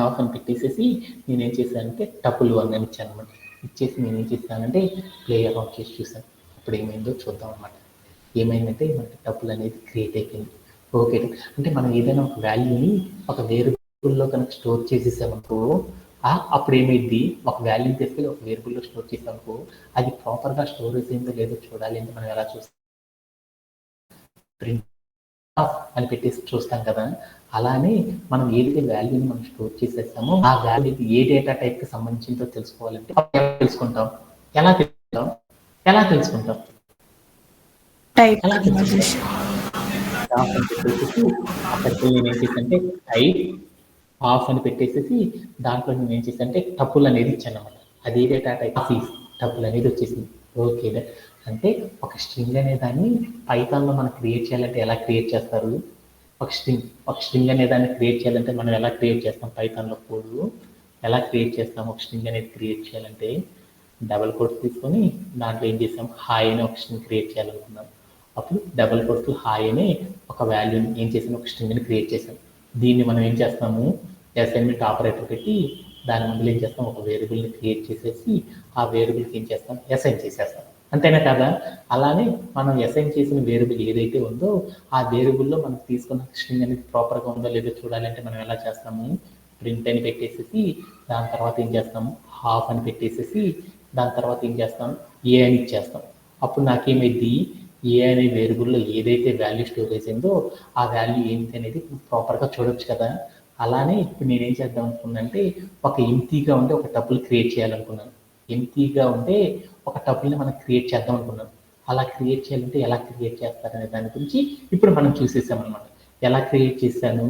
ఆఫ్ అని పెట్టేసేసి నేనేం చేశానంటే టపుల్ 1 అని ఇచ్చాను అనమాట. ఇచ్చేసి నేనేం చేశానంటే ప్లే అరౌండ్ చేసి చూసాను. అప్పుడు ఏమైందో చూద్దాం అనమాట. ఏమైందంటే మనకి టపుల్ అనేది క్రియేట్ అయిపోయింది. ఓకే, అంటే మనం ఏదైనా ఒక వాల్యూని ఒక వేరియబుల్లో కనుక స్టోర్ చేసేసామనుకో అప్పుడు ఏమైంది, ఒక వాల్యూని తీసుకెళ్ళి ఒక వేరియబుల్లో స్టోర్ చేసామనుకో అది ప్రాపర్గా స్టోరేజ్ అయిందో లేదో చూడాలి అంటే మనం ఎలా చూస్తాం, ప్రింట్ ఆఫ్ అని పెట్టేసి చూస్తాం కదా. అలానే మనం ఏదైతే వాల్యూని మనం స్టోర్ చేసేస్తామో ఆ వాల్యూ ఏ డేటా టైప్కి సంబంధించిందో తెలుసుకోవాలంటే తెలుసుకుంటాం. ఎలా తెలుసుకుంటాం ఎలా తెలుసుకుంటాం ఆఫ్ అని పెట్టేసి అక్కడికి నేను ఏం చేశానంటే టైప్ ఆఫ్ అని పెట్టేసేసి దాంట్లో నేను ఏం చేశానంటే టపుల్ అనేది ఇచ్చాను అనమాట. అది డేటా టైప్ టపుల్ అనేది వచ్చేసింది. ఓకే, అంటే ఒక స్ట్రింగ్ అనే దాన్ని పైథాన్లో మనం క్రియేట్ చేయాలంటే ఎలా క్రియేట్ చేస్తారు, ఒక స్ట్రింగ్ అనే దాన్ని క్రియేట్ చేయాలంటే మనం ఎలా క్రియేట్ చేస్తాం, పైథాన్లో కోడ్ ఎలా క్రియేట్ చేస్తాం. ఒక స్ట్రింగ్ అనేది క్రియేట్ చేయాలంటే డబల్ కోడ్స్ తీసుకొని దాంట్లో ఏం చేసాం, హాయ్ అనే ఒక స్ట్రింగ్ క్రియేట్ చేయాలనుకున్నాం. అప్పుడు డబల్ కోడ్స్ హాయ్ అనే ఒక వాల్యూని ఏం చేసాం, ఒక స్ట్రింగ్ని క్రియేట్ చేసాం. దీన్ని మనం ఏం చేస్తాము, అసైన్మెంట్ ఆపరేటర్ పెట్టి దాని ముందు ఏం చేస్తాం, ఒక వేరియబుల్ని క్రియేట్ చేసేసి ఆ వేరియబుల్కి ఏం చేస్తాం, అసైన్ చేసేస్తాం. అంతేనా కదా. అలానే మనం అసైన్ చేసిన వేరియబుల్ ఏదైతే ఉందో ఆ వేరియబుల్లో మనం తీసుకున్న స్ట్రింగ్ అనేది ప్రాపర్గా ఉందో లేదో చూడాలంటే మనం ఎలా చేస్తాము, ప్రింట్ అని పెట్టేసేసి దాని తర్వాత ఏం చేస్తాము, హాఫ్ అని పెట్టేసేసి దాని తర్వాత ఏం చేస్తాం, ఏ అని ఇచ్చేస్తాం. అప్పుడు నాకేమైంది, ఏ అనే వేరియబుల్లో ఏదైతే వాల్యూ స్టోరేజ్ అయిందో ఆ వాల్యూ ఏంటి అనేది ప్రాపర్గా చూడొచ్చు కదా. అలానే ఇప్పుడు నేనేం చేద్దాం అనుకున్నానంటే ఒక ఎంటీగా ఉంటే ఒక టపుల్ క్రియేట్ చేయాలనుకున్నాను. ఎంటీగా ఉంటే ఒక టపుల్ని మనం క్రియేట్ చేద్దాం అనుకున్నాను. అలా క్రియేట్ చేయాలంటే ఎలా క్రియేట్ చేస్తారనే దాని గురించి ఇప్పుడు మనం చూసేసామన్నమాట. ఎలా క్రియేట్ చేశాను,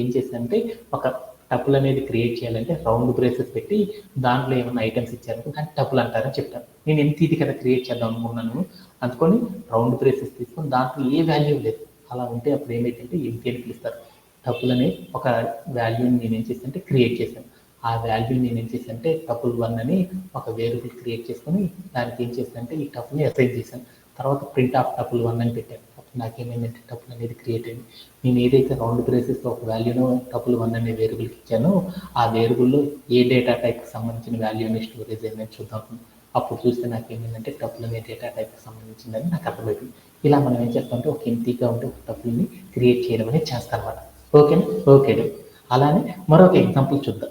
ఏం చేశానంటే ఒక టపుల్ అనేది క్రియేట్ చేయాలంటే రౌండ్ బ్రేసెస్ పెట్టి దాంట్లో ఏమైనా ఐటమ్స్ ఇచ్చారు దాన్ని టపుల్ అంటారని చెప్తాను. నేను ఎంటీది కదా క్రియేట్ చేద్దాం అనుకున్నాను అందుకొని రౌండ్ బ్రేసెస్ తీసుకొని దాంట్లో ఏ వాల్యూ లేదు. అలా ఉంటే అప్పుడు ఏమైందంటే ఎంటీ అని పిలుస్తారు. టపుల్ అనే ఒక వాల్యూని నేను ఏం చేశానంటే క్రియేట్ చేశాను. ఆ వాల్యూని నేను ఏం చేశానంటే టపుల్ 1 అని ఒక వేరియబుల్ క్రియేట్ చేసుకొని దానికి ఏం చేశానంటే ఈ టపుల్ని అసైన్ చేశాను. తర్వాత ప్రింట్ ఆఫ్ టపుల్ 1 అని పెట్టాను. అప్పుడు నాకేమైందంటే టపుల్ అనేది క్రియేట్ అయింది. నేను ఏదైతే రౌండ్ బ్రేసెస్తో ఒక వాల్యూను టపుల్ 1 అనే వేరియబుల్కి ఇచ్చానో ఆ వేరియబుల్లో ఏ డేటా టైప్కి సంబంధించిన వాల్యూని స్టోరేజ్ అయిందని చూద్దాం. అప్పుడు చూస్తే నాకు ఏమైందంటే టపుల్ అనే డేటా టైప్కి సంబంధించిందని నాకు అర్థమైంది. ఇలా మనం ఏం చేస్తామంటే ఒక ఎంటీగా ఉంటే ఒక టపుల్ని క్రియేట్ చేయడం అనేది చేస్తాం అన్నమాట. ఓకేనా. ఓకే, అలానే మరొక ఎగ్జాంపుల్ చూద్దాం.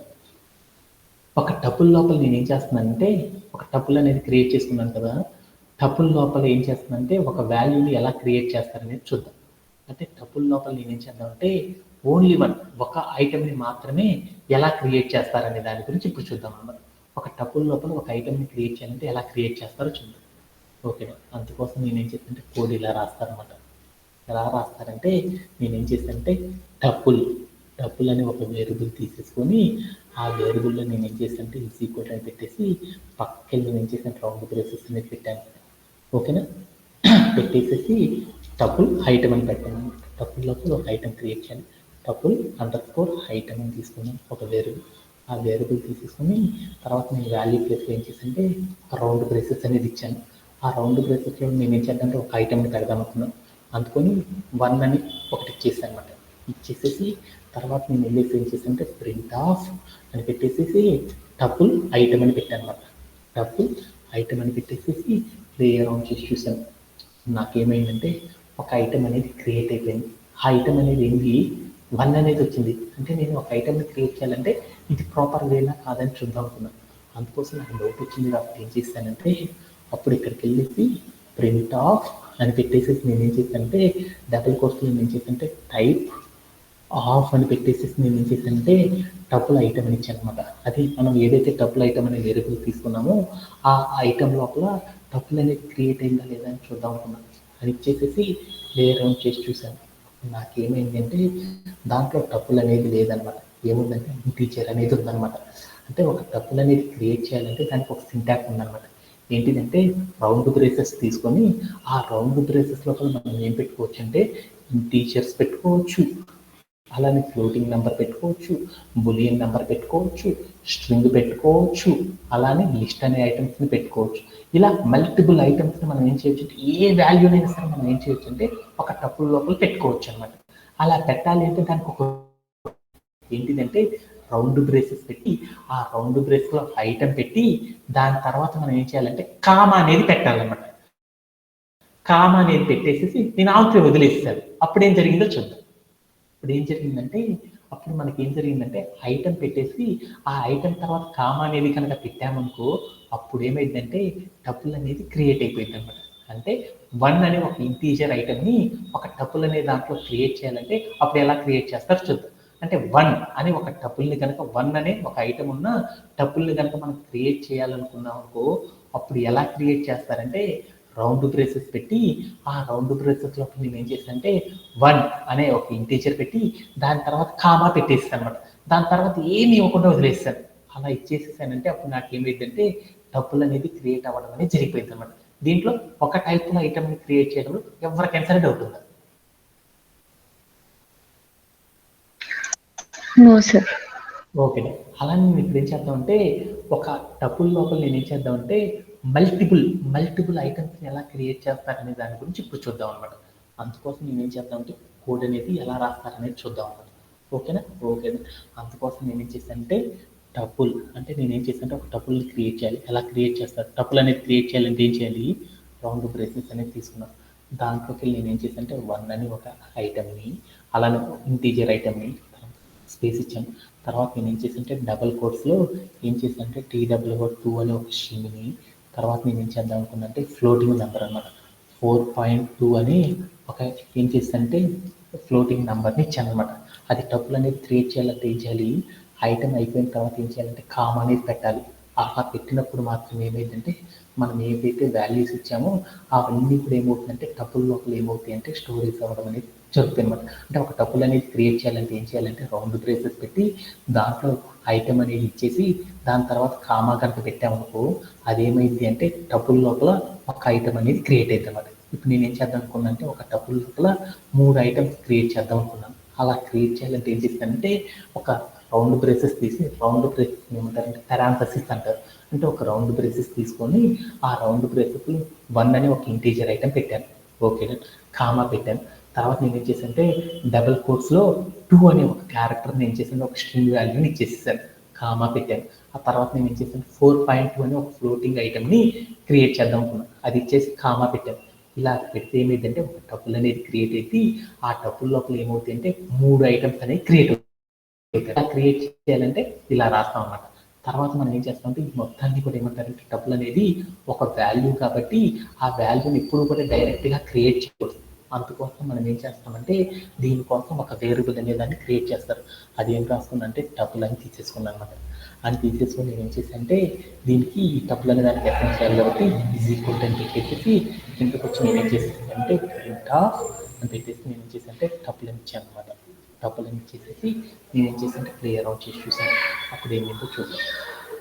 ఒక టపుల్ లోపల నేను ఏం చేస్తున్నానంటే ఒక టపుల్ అనేది క్రియేట్ చేసుకున్నాను కదా. టపుల్ లోపల ఏం చేస్తున్నానంటే ఒక వాల్యూని ఎలా క్రియేట్ చేస్తారనేది చూద్దాం. అంటే టపుల్ లోపల నేను ఏం చేద్దామంటే ఓన్లీ ఒక ఐటమ్ని మాత్రమే ఎలా క్రియేట్ చేస్తారనే దాని గురించి ఇప్పుడు చూద్దాం అన్నమాట. ఒక టపుల్ లోపల ఒక ఐటమ్ని క్రియేట్ చేయాలంటే ఎలా క్రియేట్ చేస్తారో చూద్దాం. ఓకే, అందుకోసం నేను ఏం చేస్తానంటే కోడ్ ఇలా రాస్తారనమాట. ఎలా రాస్తారంటే నేనేం చేశానంటే టపుల్ అని ఒక వేరియబుల్ తీసేసుకొని ఆ వేరియబుల్లో నేను ఏం చేశానంటే ఈక్వల్ అని పెట్టేసి పక్కకి నేను ఏం చేశాను రౌండ్ బ్రేసెస్ అనేది పెట్టాను. ఓకేనా. పెట్టేసేసి టపుల్ ఐటమ్ అని పెట్టాను. టపుల్ లోపల ఒక ఐటమ్ క్రియేట్ చేయాలి. టపుల్ _ ఐటమ్ అని తీసుకున్నాను ఒక వేరియబుల్. ఆ వేరియబుల్ తీసేసుకొని తర్వాత నేను వాల్యూ ప్లేస్లో ఏం చేశానంటే ఒక రౌండ్ బ్రేసెస్ అనేది ఇచ్చాను. ఆ రౌండ్ బ్రేసెస్లో నేను ఏం చేద్దామంటే ఒక ఐటమ్ని పెడదాం అనుకున్నాను. అందుకొని 1 అని ఒకటి ఇచ్చేసాను అనమాట. ఇచ్చేసేసి తర్వాత నేను వెళ్ళేసి ఏం చేశానంటే ప్రింట్ ఆఫ్ అని పెట్టేసేసి టపుల్ ఐటమ్ అని పెట్టాను అనమాట. టపుల్ ఐటమ్ అని పెట్టేసేసి ప్లే అరౌండ్ చేసి చూసాను. నాకేమైందంటే ఒక ఐటమ్ అనేది క్రియేట్ అయిపోయింది. ఆ ఐటమ్ అనేది ఏంటి 1 అనేది వచ్చింది. అంటే నేను ఒక ఐటమ్ని క్రియేట్ చేయాలంటే ఇది ప్రాపర్ వేనా కాదని చూద్దాం అనుకున్నాను. అందుకోసం నాకు డౌట్ వచ్చింది కాబట్టి ఏం చేశానంటే అప్పుడు ఇక్కడికి వెళ్ళేసి ప్రింట్ ఆఫ్ అని పెట్టేసేసి నేను ఏం చేశానంటే డబుల్ కోర్స్లో ఏం చేశానంటే టైప్ ఆఫ్ అని పెట్టేసి నేను ఏం చేశానంటే టపుల్ ఐటమ్ అని ఇచ్చాను అనమాట. అది మనం ఏదైతే టపుల్ ఐటమ్ అనే వేరియబుల్ తీసుకున్నామో ఆ ఐటమ్ లోపల టపుల్ అనేది క్రియేట్ అయిందా లేదా అని చూద్దాం అనుకున్నాను. అది ఇచ్చేసేసి ప్లే రౌండ్ చేసి చూశాను. నాకేమైంది అంటే దాంట్లో టపుల్ అనేది లేదనమాట. ఏముందంటే ఇంటీజర్ అనేది ఉందన్నమాట. అంటే ఒక టపుల్ అనేది క్రియేట్ చేయాలంటే దానికి ఒక సింటాక్స్ ఉందన్నమాట. ఏంటిదంటే రౌండ్ బ్రేసెస్ తీసుకొని ఆ రౌండ్ బ్రేసెస్ లోపల మనం ఏం పెట్టుకోవచ్చు అంటే ఇంటీజర్స్ పెట్టుకోవచ్చు, అలానే ఫ్లోటింగ్ నెంబర్ పెట్టుకోవచ్చు, బులియన్ నెంబర్ పెట్టుకోవచ్చు, స్ట్రింగ్ పెట్టుకోవచ్చు, అలానే లిస్ట్ అనే ఐటమ్స్ని పెట్టుకోవచ్చు. ఇలా మల్టిపుల్ ఐటమ్స్ని మనం ఏం చేయొచ్చు అంటే ఏ వాల్యూనైనా సరే మనం ఏం చేయొచ్చు అంటే ఒక టపుల్ లోపల పెట్టుకోవచ్చు అనమాట. అలా పెట్టాలి అంటే దానికి ఒక ఏంటిదంటే రౌండ్ బ్రేసెస్ పెట్టి ఆ రౌండ్ బ్రేస్లో ఐటమ్ పెట్టి దాని తర్వాత మనం ఏం చేయాలంటే కామా అనేది పెట్టాలన్నమాట. కామా అనేది పెట్టేసేసి నేను ఆవుకి వదిలేస్తాను. అప్పుడు ఏం జరిగిందో చూద్దాం. ఇప్పుడు ఏం జరిగిందంటే అప్పుడు మనకి ఏం జరిగిందంటే ఐటమ్ పెట్టేసి ఆ ఐటమ్ తర్వాత కామా అనేది కనుక పెట్టామనుకో అప్పుడు ఏమైందంటే టపుల్ అనేది క్రియేట్ అయిపోయింది అనమాట. అంటే 1 అనే ఒక ఇంటీజర్ ఐటమ్ని ఒక టపుల్ అనే దాంట్లో క్రియేట్ చేయాలంటే అప్పుడు ఎలా క్రియేట్ చేస్తారో చూద్దాం. అంటే 1 అనే ఒక టపుల్ని కనుక 1 అనే ఒక ఐటమ్ ఉన్న టపుల్ని కనుక మనం క్రియేట్ చేయాలనుకున్నాం అనుకో అప్పుడు ఎలా క్రియేట్ చేస్తారంటే రౌండ్ బ్రేసెస్ పెట్టి ఆ రౌండ్ బ్రేసెస్ లోపల నేను ఏం చేశానంటే 1 అనే ఒక ఇంటీజర్ పెట్టి దాని తర్వాత కామా పెట్టేస్తాను అనమాట. దాని తర్వాత ఏమి ఇవ్వకుండా వదిలేస్తాను. అలా ఇచ్చేసేసానంటే అప్పుడు నాకు ఏమైందంటే టపుల్ అనేది క్రియేట్ అవ్వడం అనేది జరిగిపోయింది అనమాట. దీంట్లో ఒక టైప్లో ఐటమ్ని క్రియేట్ చేయడంలో ఎవరికైనా సరే డౌట్ ఉందా? No sir. ఓకే. అలానే నేను ఇప్పుడు ఏం చేద్దామంటే ఒక టపుల్ లోపల నేను ఏం చేద్దామంటే మల్టిపుల్ ఐటమ్స్ని ఎలా క్రియేట్ చేస్తారనే దాని గురించి ఇప్పుడు చూద్దాం అనమాట. అందుకోసం నేను ఏం చేద్దామంటే కోడ్ అనేది ఎలా రాస్తారనేది చూద్దాం అనమాట. ఓకేనా? ఓకేనా. అందుకోసం నేను ఏం చేశానంటే టపుల్ అంటే నేను ఏం చేశానంటే ఒక టపుల్ని క్రియేట్ చేయాలి. ఎలా క్రియేట్ చేస్తారు? టపుల్ అనేది క్రియేట్ చేయాలంటే ఏం చేయాలి? రౌండ్ బ్రేసెస్ అనేది తీసుకున్నాను. దాంట్లోకి వెళ్ళి నేను ఏం చేశానంటే 1 అని ఒక ఐటమ్ని అలానే ఇంటీజర్ ఐటమ్ని స్పేస్ ఇచ్చాను. తర్వాత నేను ఏం చేశానంటే డబల్ కోట్స్లో ఏం చేశానంటే TWO2 అనే ఒక స్ట్రింగ్ని తర్వాత నేను ఏం చేద్దాం అనుకున్నానంటే ఫ్లోటింగ్ నెంబర్ అనమాట 4.2 అని ఒక ఏం చేస్తానంటే ఫ్లోటింగ్ నెంబర్ని ఇచ్చాను అనమాట. అది టపుల్ అనేది క్రియేట్ చేయాలంటే ఏం చేయాలి? ఐటమ్ అయిపోయిన తర్వాత ఏం చేయాలంటే కామా అనేది పెట్టాలి. అలా పెట్టినప్పుడు మాత్రం ఏమైందంటే మనం ఏదైతే వాల్యూస్ ఇచ్చామో అవన్నీ కూడా ఏమవుతుందంటే టపుల్ లోపల ఏమవుతాయి అంటే స్టోరేజ్ అవ్వడం అనేది జరుగుతుంది అనమాట. అంటే ఒక టపుల్ అనేది క్రియేట్ చేయాలంటే ఏం చేయాలంటే రౌండ్ బ్రేసెస్ పెట్టి దాంట్లో ఐటమ్ అనేది ఇచ్చేసి దాని తర్వాత కామా కనుక పెట్టామనుకో అదేమైంది అంటే టపుల్ లోపల ఒక ఐటమ్ అనేది క్రియేట్ అవుతుంది అనమాట. ఇప్పుడు నేను ఏం చేద్దాం అనుకున్నాను అంటే ఒక టపుల్ లోపల 3 ఐటమ్స్ క్రియేట్ చేద్దాం అనుకున్నాను. అలా క్రియేట్ చేయాలంటే ఏం చేస్తానంటే ఒక రౌండ్ బ్రేసెస్ తీసి రౌండ్ బ్రేసెస్ ఏమంటారంటే పారాంథసిస్ అంటారు. అంటే ఒక రౌండ్ బ్రేసెస్ తీసుకొని ఆ రౌండ్ బ్రేసెస్ 1 అని ఒక ఇంటీజర్ ఐటమ్ పెట్టాను. ఓకేనా? కామా పెట్టాను. తర్వాత నేను ఏం చేశానంటే డబుల్ కోట్స్లో 2 అనే ఒక క్యారెక్టర్ని ఏం చేశాను ఒక స్ట్రింగ్ వాల్యూని ఇచ్చేసేసాను. కామా పెట్టాను. ఆ తర్వాత నేను ఏం చేశాను 4.2 అని ఒక ఫ్లోటింగ్ ఐటమ్ని క్రియేట్ చేద్దాం అనుకున్నాను. అది ఇచ్చేసి కామా పెట్టాను. ఇలా పెడితే ఏమైందంటే ఒక టపుల్ అనేది క్రియేట్ అయితే ఆ టపుల్ లోపల ఏమవుతాయి అంటే 3 ఐటమ్స్ అనేవి క్రియేట్ అవుతాయి. ఇలా క్రియేట్ చేయాలంటే ఇలా రాస్తాం అన్నమాట. తర్వాత మనం ఏం చేస్తామంటే ఈ మొత్తాన్ని కూడా ఏమంటారంటే టపుల్ అనేది ఒక వాల్యూ కాబట్టి ఆ వాల్యూని ఎప్పుడు కూడా డైరెక్ట్గా క్రియేట్ చేయకూడదు. అందుకోసం మనం ఏం చేస్తామంటే దీనికోసం ఒక వేరియబుల్ అనే దాన్ని క్రియేట్ చేస్తారు. అది ఏం రాసుకున్నంటే టపుల్ అని తీసేసుకున్నాను అనమాట. అని తీసేసుకొని నేను ఏం చేశానంటే దీనికి ఈ టపుల్ అనే దానికి రెఫరెన్స్ చేయాలి కాబట్టి ఈజ్ ఈక్వల్ టు అని పెట్టేసి కిందకి వచ్చి నేను ఏం చేసేసానంటే ప్రింట్ ఆఫ్ అని పెట్టేసి నేను ఏం చేశానంటే టపుల్ అని ఇచ్చాను అనమాట. టపుల్ అని ఇచ్చేసేసి నేను ఏం చేశానంటే క్లియర్ అవుట్ చేసి చూశాను. అప్పుడు ఏమైందో చూద్దాం.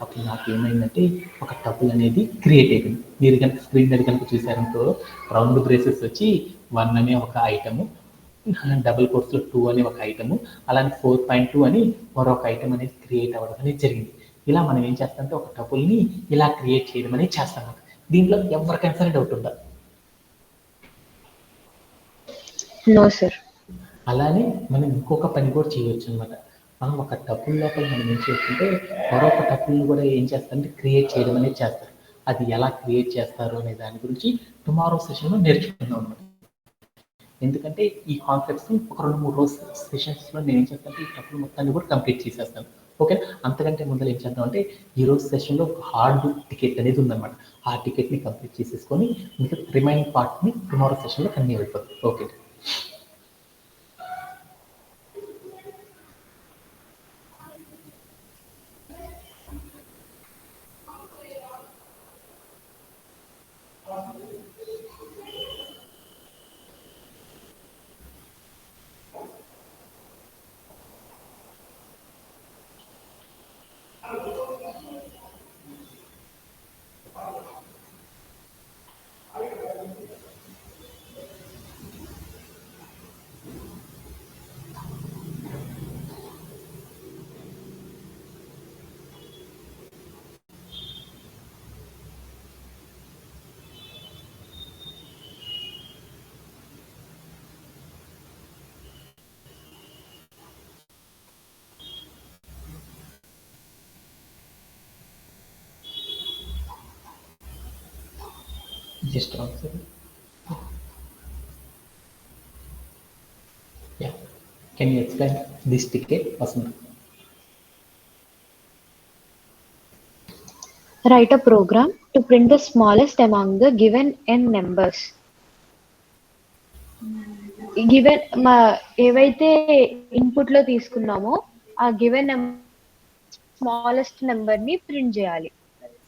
అప్పుడు నాకు ఏమైందంటే ఒక టపుల్ అనేది క్రియేట్ అయిపోయింది. మీరు కనుక స్క్రీన్ మీద కనుక చూసారంటో రౌండ్ బ్రేసెస్ వచ్చి 1 అనే ఒక ఐటము, డబుల్ కోట్స్లో 2 అనే ఒక ఐటము, అలానే 4.2 అని మరొక ఐటమ్ అనేది క్రియేట్ అవ్వడం అనేది జరిగింది. ఇలా మనం ఏం చేస్తామంటే ఒక టపుల్ని ఇలా క్రియేట్ చేయడం అనేది చేస్తాం. దీంట్లో ఎవరికైనా సరే డౌట్ ఉందా? No sir. అలానే మనం ఇంకొక పని కూడా చేయవచ్చు అనమాట. మనం ఒక టపుల్ లోపల మనం ఏం చేయొచ్చంటే మరొక టపుల్ని కూడా ఏం చేస్తారంటే క్రియేట్ చేయడం అనేది చేస్తారు. అది ఎలా క్రియేట్ చేస్తారు అనే దాని గురించి టుమారో సెషన్లో నేర్చుకుందాం అనమాట. ఎందుకంటే ఈ కాన్సెప్ట్స్ ఒక 2-3 రోజు సెషన్స్లో నేను ఏం చేస్తానంటే ఈ టపుల్ మొత్తాన్ని కూడా కంప్లీట్ చేసేస్తాను. ఓకే. అంతకంటే ముందర ఏం చేద్దాం అంటే ఈ రోజు సెషన్లో ఒక హార్డ్ టికెట్ అనేది ఉందన్నమాట. ఆ టికెట్ని కంప్లీట్ చేసేసుకొని ఇంకా రిమైనింగ్ పార్ట్ని టుమారో సెషన్లో కంటిన్యూ అయిపోతుంది. Okay. Just one second. Yeah. Can you explain this ticket, Vasant? Write a program to print the smallest among the given n numbers. Given మా ఏవైతే ఇన్పుట్ లో తీసుకున్నామో ఆ గివెన్ స్మాలెస్ట్ నెంబర్ ని ప్రింట్ చేయాలి.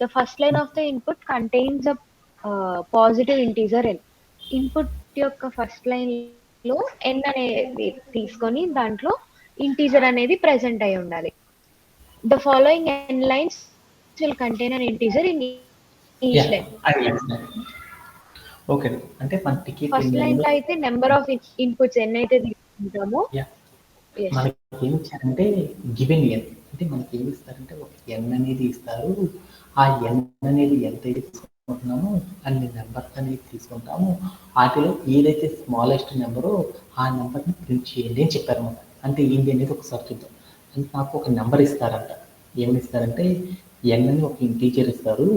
The first line of the input contains a positive integer n. Input యొక్క ఫస్ట్ లైన్ లో n అనేది తీసుకొని దాంట్లో ఇంటీజర్ అనేది ప్రెసెంట్ అయి ఉండాలి. The following n lines will contain an integer in each line. Okay, అంటే మన టికెట్ ఫస్ట్ లైన్ లో అయితే నెంబర్ ఆఫ్ ఇన్పుట్స్ ఎన్ని అయితే తీసుకుంటామో మనకి ఏమి ఇచ్చారంటే గివెన్ ఎన్, అంటే మనకి ఏమి ఇస్తారంటే ఒక ఎన్ అనేది ఇస్తారు. ఆ ఎన్ అనేది ఎంతైతే తీసుకుంటున్నామో అన్ని నెంబర్స్ అనేది తీసుకుంటాము. వాటిలో ఏదైతే స్మాలెస్ట్ నెంబరో ఆ నెంబర్ని ప్రింట్ చేయండి అని చెప్పారన్నమాట. అంటే ఏంటి అనేది ఒకసారి చూద్దాం. అంటే నాకు ఒక నెంబర్ ఇస్తారంట. ఏమని ఇస్తారంటే ఎన్ అని ఒక ఇంటీజర్ ఇస్తారు,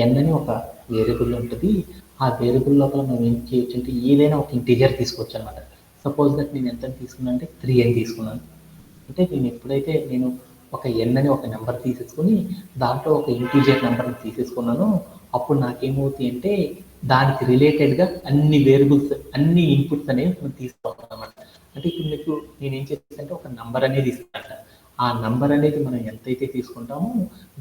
ఎన్ అని ఒక వేరియబుల్ ఉంటుంది. ఆ వేరియబుల్ లోపల మనం ఏం చేయొచ్చు అంటే ఏదైనా ఒక ఇంటీజర్ తీసుకోవచ్చు అనమాట. సపోజ్ దట్ నేను ఎంత తీసుకున్నాను అంటే 3 అని తీసుకున్నాను. అంటే నేను ఎప్పుడైతే నేను ఒక ఎన్ అని ఒక నెంబర్ తీసేసుకుని దాంట్లో ఒక ఇంటీజర్ నెంబర్ని తీసేసుకున్నానో అప్పుడు నాకేమవుతాయి అంటే దానికి రిలేటెడ్గా అన్ని వేరియబుల్స్, అన్ని ఇన్పుట్స్ అనేవి మనం తీసుకోవాలి అనమాట. అంటే ఇప్పుడు మీకు నేనేం చేస్తానంటే ఒక నంబర్ అనేది ఇస్తాను. ఆ నంబర్ అనేది మనం ఎంతైతే తీసుకుంటామో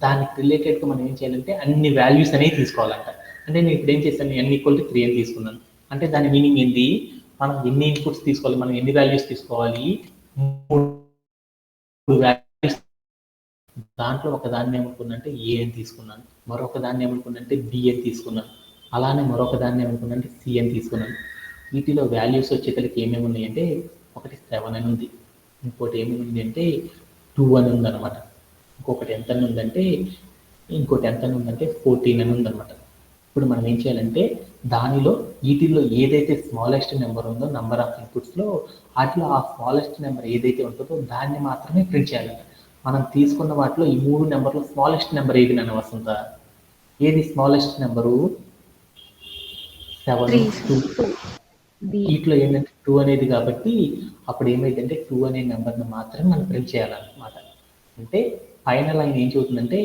దానికి రిలేటెడ్గా మనం ఏం చేయాలంటే అన్ని వాల్యూస్ అనేవి తీసుకోవాలంట. అంటే నేను ఇప్పుడు ఏం చేస్తాను, n = 3 అని తీసుకున్నాను. అంటే దాని మీనింగ్ ఏంటి, మనం ఎన్ని ఇన్పుట్స్ తీసుకోవాలి, మనం ఎన్ని వాల్యూస్ తీసుకోవాలి, 3 వాల్యూస్. దాంట్లో ఒక దాన్ని ఏమనుకున్నంటే ఏ అని తీసుకున్నాను, మరొక దాన్ని ఏమనుకున్నంటే బి అని తీసుకున్నాను, అలానే మరొక దాన్ని ఏమనుకున్నంటే సి అని తీసుకున్నాను. వీటిలో వాల్యూస్ వచ్చేసరికి ఏమేమి ఉన్నాయంటే ఒకటి 7 అని ఉంది, ఇంకోటి ఏమేమి ఉంది అంటే 2 అని ఉందన్నమాట, ఇంకొకటి ఎంత అని ఉందంటే 14 అని ఉందన్నమాట. ఇప్పుడు మనం ఏం చేయాలంటే దానిలో వీటిల్లో ఏదైతే స్మాలెస్ట్ నెంబర్ ఉందో నంబర్ ఆఫ్ ఇన్పుట్స్లో వాటిలో ఆ స్మాలెస్ట్ నెంబర్ ఏదైతే ఉంటుందో దాన్ని మాత్రమే ప్రింట్ చేయాలంట. మనం తీసుకున్న వాటిలో ఈ 3 నెంబర్లో స్మాలెస్ట్ నెంబర్ ఏది నన్ను వస్తుంద, ఏది స్మాలెస్ట్ నెంబరు? 7, 2. వీటిలో ఏంటంటే 2 అనేది కాబట్టి అప్పుడు ఏమైందంటే 2 అనే నెంబర్ని మాత్రమే మనం ప్రింట్ చేయాలన్నమాట. అంటే ఫైనల్ లైన్ ఏం చెబుతుందంటే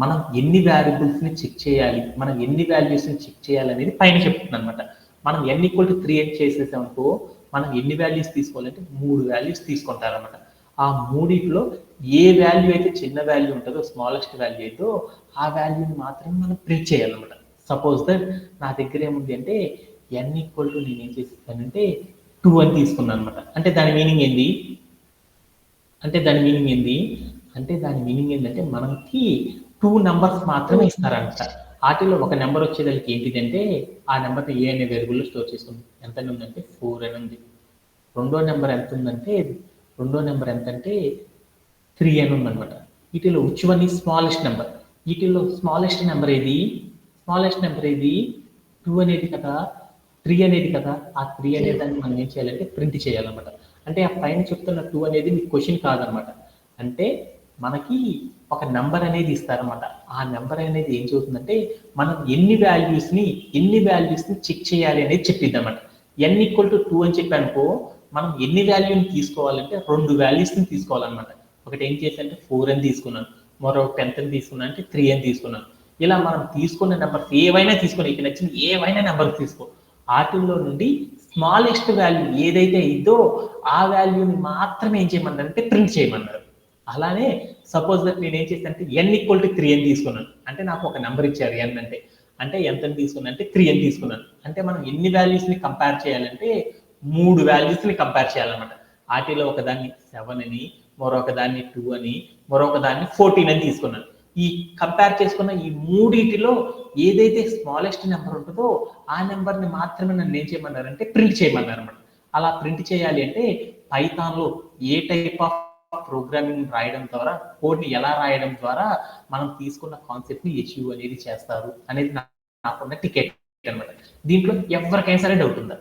మనం ఎన్ని వాల్యూబుల్స్ని చెక్ చేయాలి, మనం ఎన్ని వాల్యూస్ని చెక్ చేయాలి అనేది పైన చెప్తుంది అనమాట. మనం n = 3 అని చేసేసామనుకో మనం ఎన్ని వాల్యూస్ తీసుకోవాలంటే 3 వాల్యూస్ తీసుకుంటారనమాట. ఆ మూడిట్లో ఏ వాల్యూ అయితే చిన్న వాల్యూ ఉంటుందో, స్మాలెస్ట్ వాల్యూ అయితే ఆ వాల్యూని మాత్రమే మనం ప్రింట్ చేయాలన్నమాట. సపోజ్ దట్ నా దగ్గర ఏముంది అంటే n = నేను ఏం చేసేసానంటే 2 అని తీసుకున్నాను అనమాట. అంటే దాని మీనింగ్ ఏంది అంటే దాని మీనింగ్ ఏంటంటే మనకి 2 నెంబర్స్ మాత్రమే ఇస్తారంట. వాటిలో ఒక నెంబర్ వచ్చేదానికి ఏంటిదంటే ఆ నెంబర్ని ఏ అనే వేరియబుల్లో స్టోర్ చేసుకుంది. ఎంత ఉందంటే 4 అని ఉంది. రెండో నెంబర్ ఎంతంటే 3 అని ఉందన్నమాట. వీటిలో which one is smallest number? వీటిల్లో స్మాలెస్ట్ నెంబర్ ఏది? 2 అనేది కదా, 3 అనేది కదా. ఆ 3 అనే దాన్ని మనం ఏం చేయాలంటే ప్రింట్ చేయాలన్నమాట. అంటే ఆ పైన చెప్తున్న 2 అనేది మీకు క్వశ్చన్ కాదనమాట. అంటే మనకి ఒక నెంబర్ అనేది ఇస్తారనమాట. ఆ నెంబర్ అనేది ఏం చెబుతుందంటే మనం ఎన్ని వాల్యూస్ని చెక్ చేయాలి అనేది చెప్పిద్ది అనమాట. n = 2 అని చెప్పానుకో మనం ఎన్ని వాల్యూని తీసుకోవాలంటే 2 వాల్యూస్ని తీసుకోవాలన్నమాట. ఒకటి ఏం చేశానంటే 4 అని తీసుకున్నాను, మరొకటి ఎంత అని తీసుకున్నాను అంటే 3 అని తీసుకున్నాను. ఇలా మనం తీసుకున్న నెంబర్స్ ఏవైనా తీసుకొని ఇక నచ్చిన ఏవైనా నెంబర్ తీసుకో, వాటిల్లో నుండి స్మాలెస్ట్ వాల్యూ ఏదైతే ఇద్దో ఆ వాల్యూని మాత్రమే ఏం చేయమన్నారంటే ప్రింట్ చేయమన్నారు. అలానే సపోజ్ దట్ నేను ఏం చేస్తానంటే n = 3 అని తీసుకున్నాను. అంటే నాకు ఒక నెంబర్ ఇచ్చారు n అంటే ఎంత అని తీసుకున్నాను అంటే 3 అని తీసుకున్నాను. అంటే మనం ఎన్ని వాల్యూస్ని కంపేర్ చేయాలంటే 3 వాల్యూస్ని కంపేర్ చేయాలన్నమాట. వాటిలో ఒకదాన్ని 7 అని, మరొక దాన్ని 2 అని, మరొక దాన్ని 14 అని తీసుకున్నాను. ఈ కంపేర్ చేసుకున్న ఈ మూడిటిలో ఏదైతే స్మాలెస్ట్ నెంబర్ ఉంటుందో ఆ నెంబర్ని మాత్రమే నన్ను ఏం చేయమన్నారంటే ప్రింట్ చేయమన్నారు అనమాట. అలా ప్రింట్ చేయాలి అంటే పైథాన్లో ఏ టైప్ ఆఫ్ ప్రోగ్రామింగ్ రాయడం ద్వారా, కోడ్ని ఎలా రాయడం ద్వారా మనం తీసుకున్న కాన్సెప్ట్ని అచీవ్ అనేది చేస్తారు అనేది నాకున్న టికెట్ అనమాట. దీంట్లో ఎవరికైనా సరే డౌట్ ఉందా?